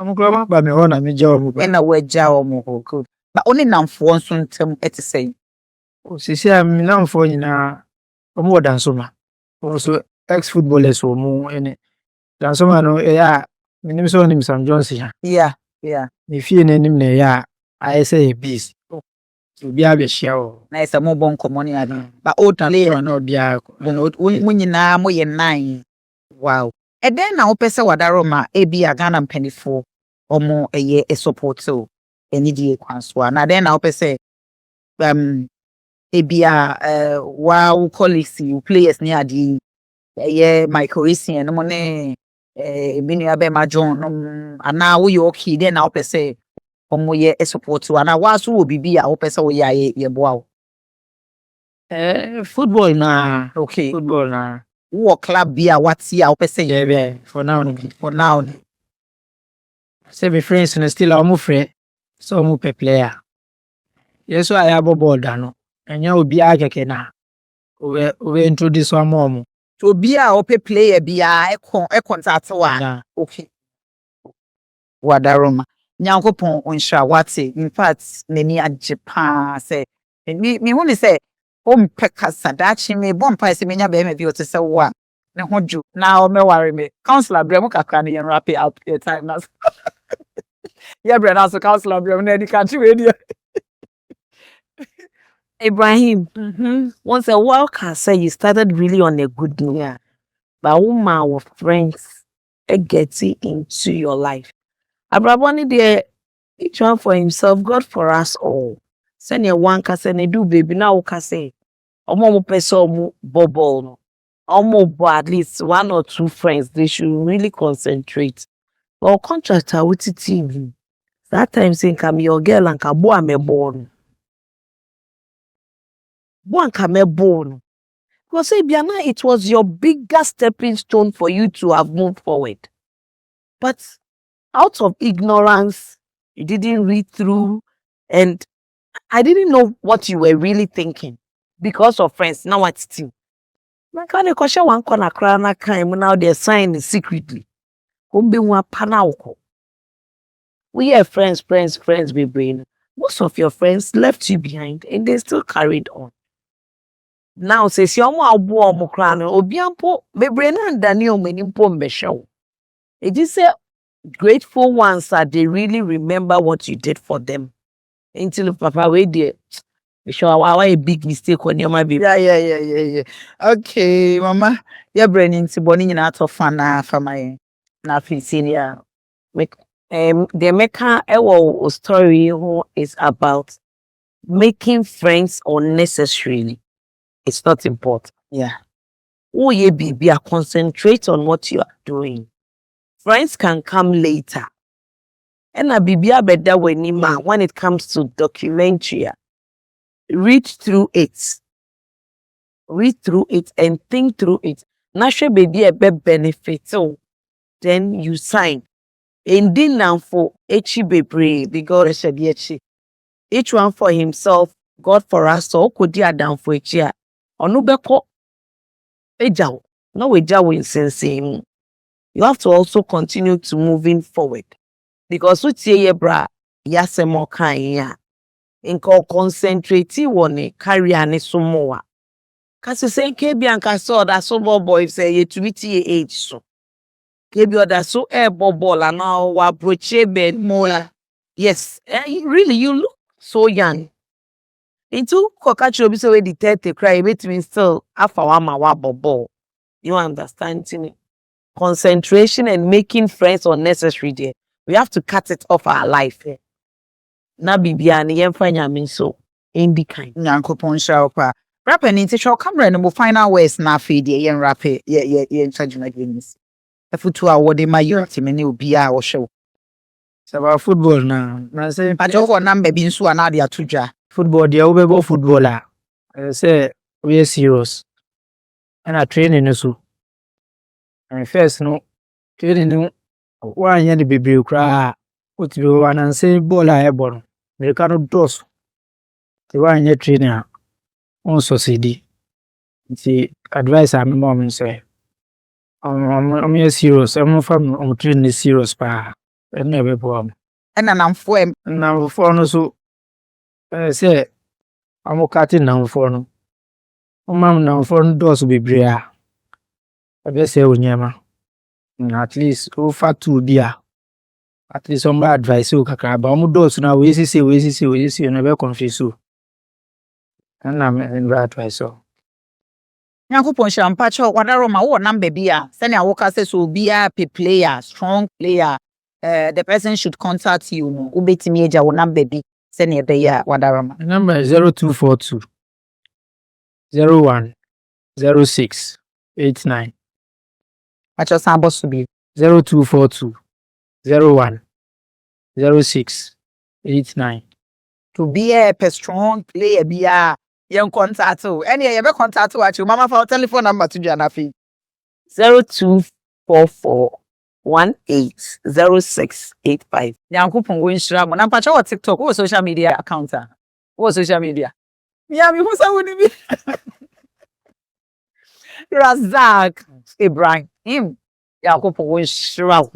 amukro ba me ho na me je o ba ɛna wagya ɔmo hɔ good but ɔne namfoɔ nso ntɛm ɛte sɛn sisia mi na mfo nyina omo wo dansoma also ex footballers o mu ene dansoma no ya minim so nim Sam Johnson ha yeah ne fie na nim na ya I say beast obi abɛhyia o na ɛsɛ mo bɔ nkɔmɔ ne ade but old player na obi a mo nyinaa mo yɛ nine wow ɛdɛn na wopɛ sɛ wadaro ma ebi a Ghana mpanifo ɔmo ɛyɛ support o ɛnidie kwan so a na ɛdɛn na wopɛ sɛ ebi a wow colleagues you players ne ade ɛyɛ Michael Essien no mo ne ebi nua bɛma John no ana woyɛ okay dɛn na wopɛ sɛ ɔmo yɛ support o ana waaso wɔ bibi a wopɛ sɛ woyɛ a yɛ boa wo football na okay football na wɔ club bi a wate a wopɛ sɛ yɛ yeah for now for now say my friends no still omo frɛ so omo pe player yes so I abo ball da no enya obi a keke na we introduce omo to obi a wopɛ player bi a contact wa na okay wadaroma nyankopɔn onhyira wate in fact n'ani agye paa sɛ me hu ne sɛ ɔmpɛ kasa daakye me bɔ mpa sɛ menya bɛrima bi ɔte sɛ wo a ne ho dwo na ɔmɛware me counselor brɛ mu kakra no yɛn wrap it up your time na so yɛbrɛ na so counselor brɛ mu na adi ka kye wei deɛ Ibrahim, once a while can say you started really on a good note. yeah But woman our friends getting into your life. Abrabani there, each one for himself, God for us all. Send your one can say do baby now can say omo person bubble no. Omo at least 1 or 2 friends, they should really concentrate. Or contractor with the TV. That time saying come your girl and can boy me born. Boy can me born. Because say Biana, it was your biggest stepping stone for you to have moved forward. But out of ignorance, you didn't read through, and I didn't know what you were really thinking because of friends. Now what's it? Man, can you question one corner crana crime now they're signing secretly? We are friends, baby. most of your friends left you behind and they still carried on. Now, says your mom crown or biampo, bebrena Daniel menimpo mbeshow. It is a grateful ones that they really remember what you did for them. Until Papa wait there. Sure, a big mistake on your my baby. Yeah. Okay, mama. You're bringing to Bonnie out of fun for my nothing senior. The Mecca Ewo story is about making friends unnecessarily. It's not important. Yeah. Oh, yeah, baby, concentrate on what you are doing. Friends can come later. And a baby, better when it comes to documentary. Read through it and think through it. Nashe baby a benefit, so then you sign. And then now for each bebre because each one for himself, God for us, so could you down for each year. Onubeko ejaw, no ejaw in sensing. You have to also continue to moving forward because what ye bra yase more kind inko concentrate on it, carry an sumoa. Kasi say kebi anka saw that some boy say ye to be age so. Kebi other so air ball and now wa broche bed more. Yes, really you look so young. Into kokacho be so we the cry it means still afa wa ma wa bobo. You understand me? Concentration and making friends unnecessary there. We have to cut it off our life. Na bibia ne yemfa nyame so indi kind. Nyankopon sha pa. Rapper ni ti show camera no final words na afei de yen rapper ye ntajuma games. Afutu award ma youth me ne obi a wo hwe. It's about football now. I say But you number bi nso ana de atodwa. football, the over footballer. I say we are serious. And I training also. And first no training no one year the baby cry. What you want and say ball I born. They cannot do so. The 1 year training on succeed. The advice I'm mom say. I'm serious. I'm from training serious pa. And never problem. Ena namfo em Now for no so say I'm cutting now for no. Mom now for doors be bria. I best say unyama. At least fat to beer. At least some advice so kakra ba doors now we see you never confuse you. And I'm in advice so. Nyankopon sha mpacho wadaro ma wo number bi a se ne awoka se so obi a player strong player the person should contact you no ubetimi eja wo number bi se ne be ya wadaro ma. The number is 0242 01 06 89. Pacho sambo so bi 0242 01 06 89. to be a strong player bi a yen contact o ene ye be contact wa chi mama fa telephone number to dia na fi 0244180685. Nyankopon wo nshira mo na mpacho wo TikTok wo social media account wo social media ya mi ho sa wo ni bi Razak Ibrahim Nyankopon wo nshira wo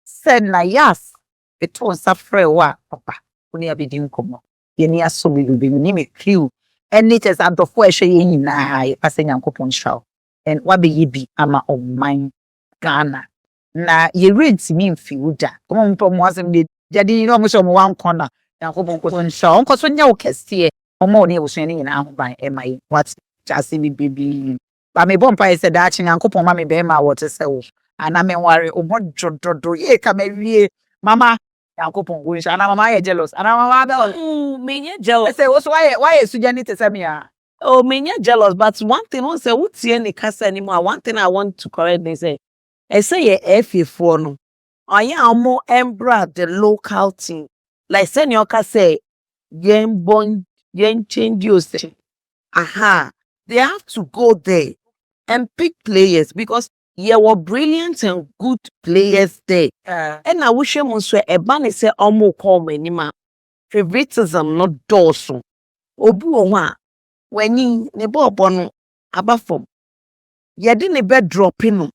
said Nayas beton safre wa papa oni abedi nkomo ye ni aso bi ni me clue any test adofo ehwe ye nyina ye pase Nyankopon nshira wo and wa be ye bi ama oman Ghana na ye rent mi mfiuda komo mpo mo asem de jadi no mo so mo wan corner Nyankopon ko nshira onko so nya wo kese omo ne wo so ne nyina ho ban e mai what just me baby ba me bompa e se da chi Nyankopon ma me be ma wo te se wo ana me ware omo dododo ye ka me wie mama Nyankopon go nshira ana mama ye jealous ana mama be Me jealous. say also why suja ni te se me a Oh, me jealous, but one thing I say, what's here in the casa anymore? One thing I want to correct they say, I say ye F4 no. I am more embra the local team. Like senior ka say, yen bon yen change you say. Aha. They have to go there and pick players because ye were brilliant and good players there. And I wish you must say a ban say omo call me nima. Favoritism not dorsal. Obu wa when you ne bono aba from ye di ne bed dropping no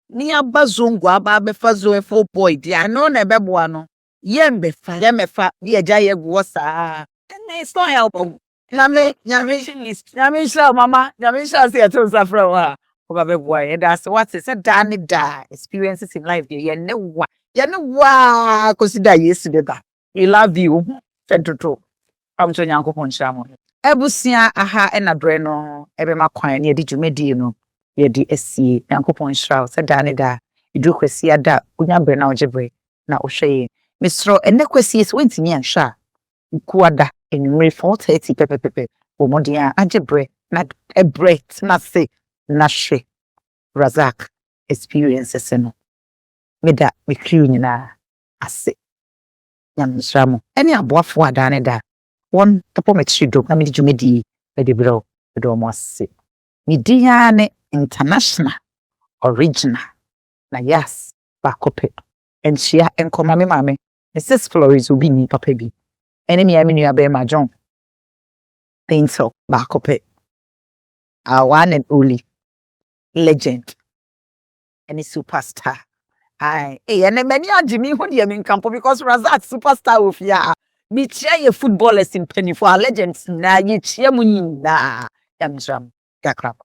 ni aba zongo aba befa zo efo boy dia no na beboa no Yembefa. Ye jaya guasa. And it's not helpful. Nyame shall mama. Nyame shall say to Safra. Obabe boy. That's what it said. Danny da experiences in life. You know what? You know what? Consider yesterday that. We love you. Fedro. I'm so young upon Shamo. Ebusia aha ena breno ebe makwan ye di dwumadi no ye di asie yankopon shraw se dane da idu kwasi ada onya bre na ojebre na ohwe misro ene kwasi se wentimi anhwa nkuada enwure 4:30 pepepepe omodia ajebre na ebret na se na hwe Razak experiences no meda me crew nyina ase nyamsramo ene aboafo adane da one tapo metrido na me dwumadi e de bro e do mo ase me diane international original Nayas bakope enhia enkoma me mame Mrs. Flores obi ni papa bi ene me amenu abe ma John Painter bakope our one and only legend any superstar ene many ajimi hu de me nkampo because Razak superstar of ya me chia ye footballers in penny for legends na ye chia mu nyina yamjam gakrap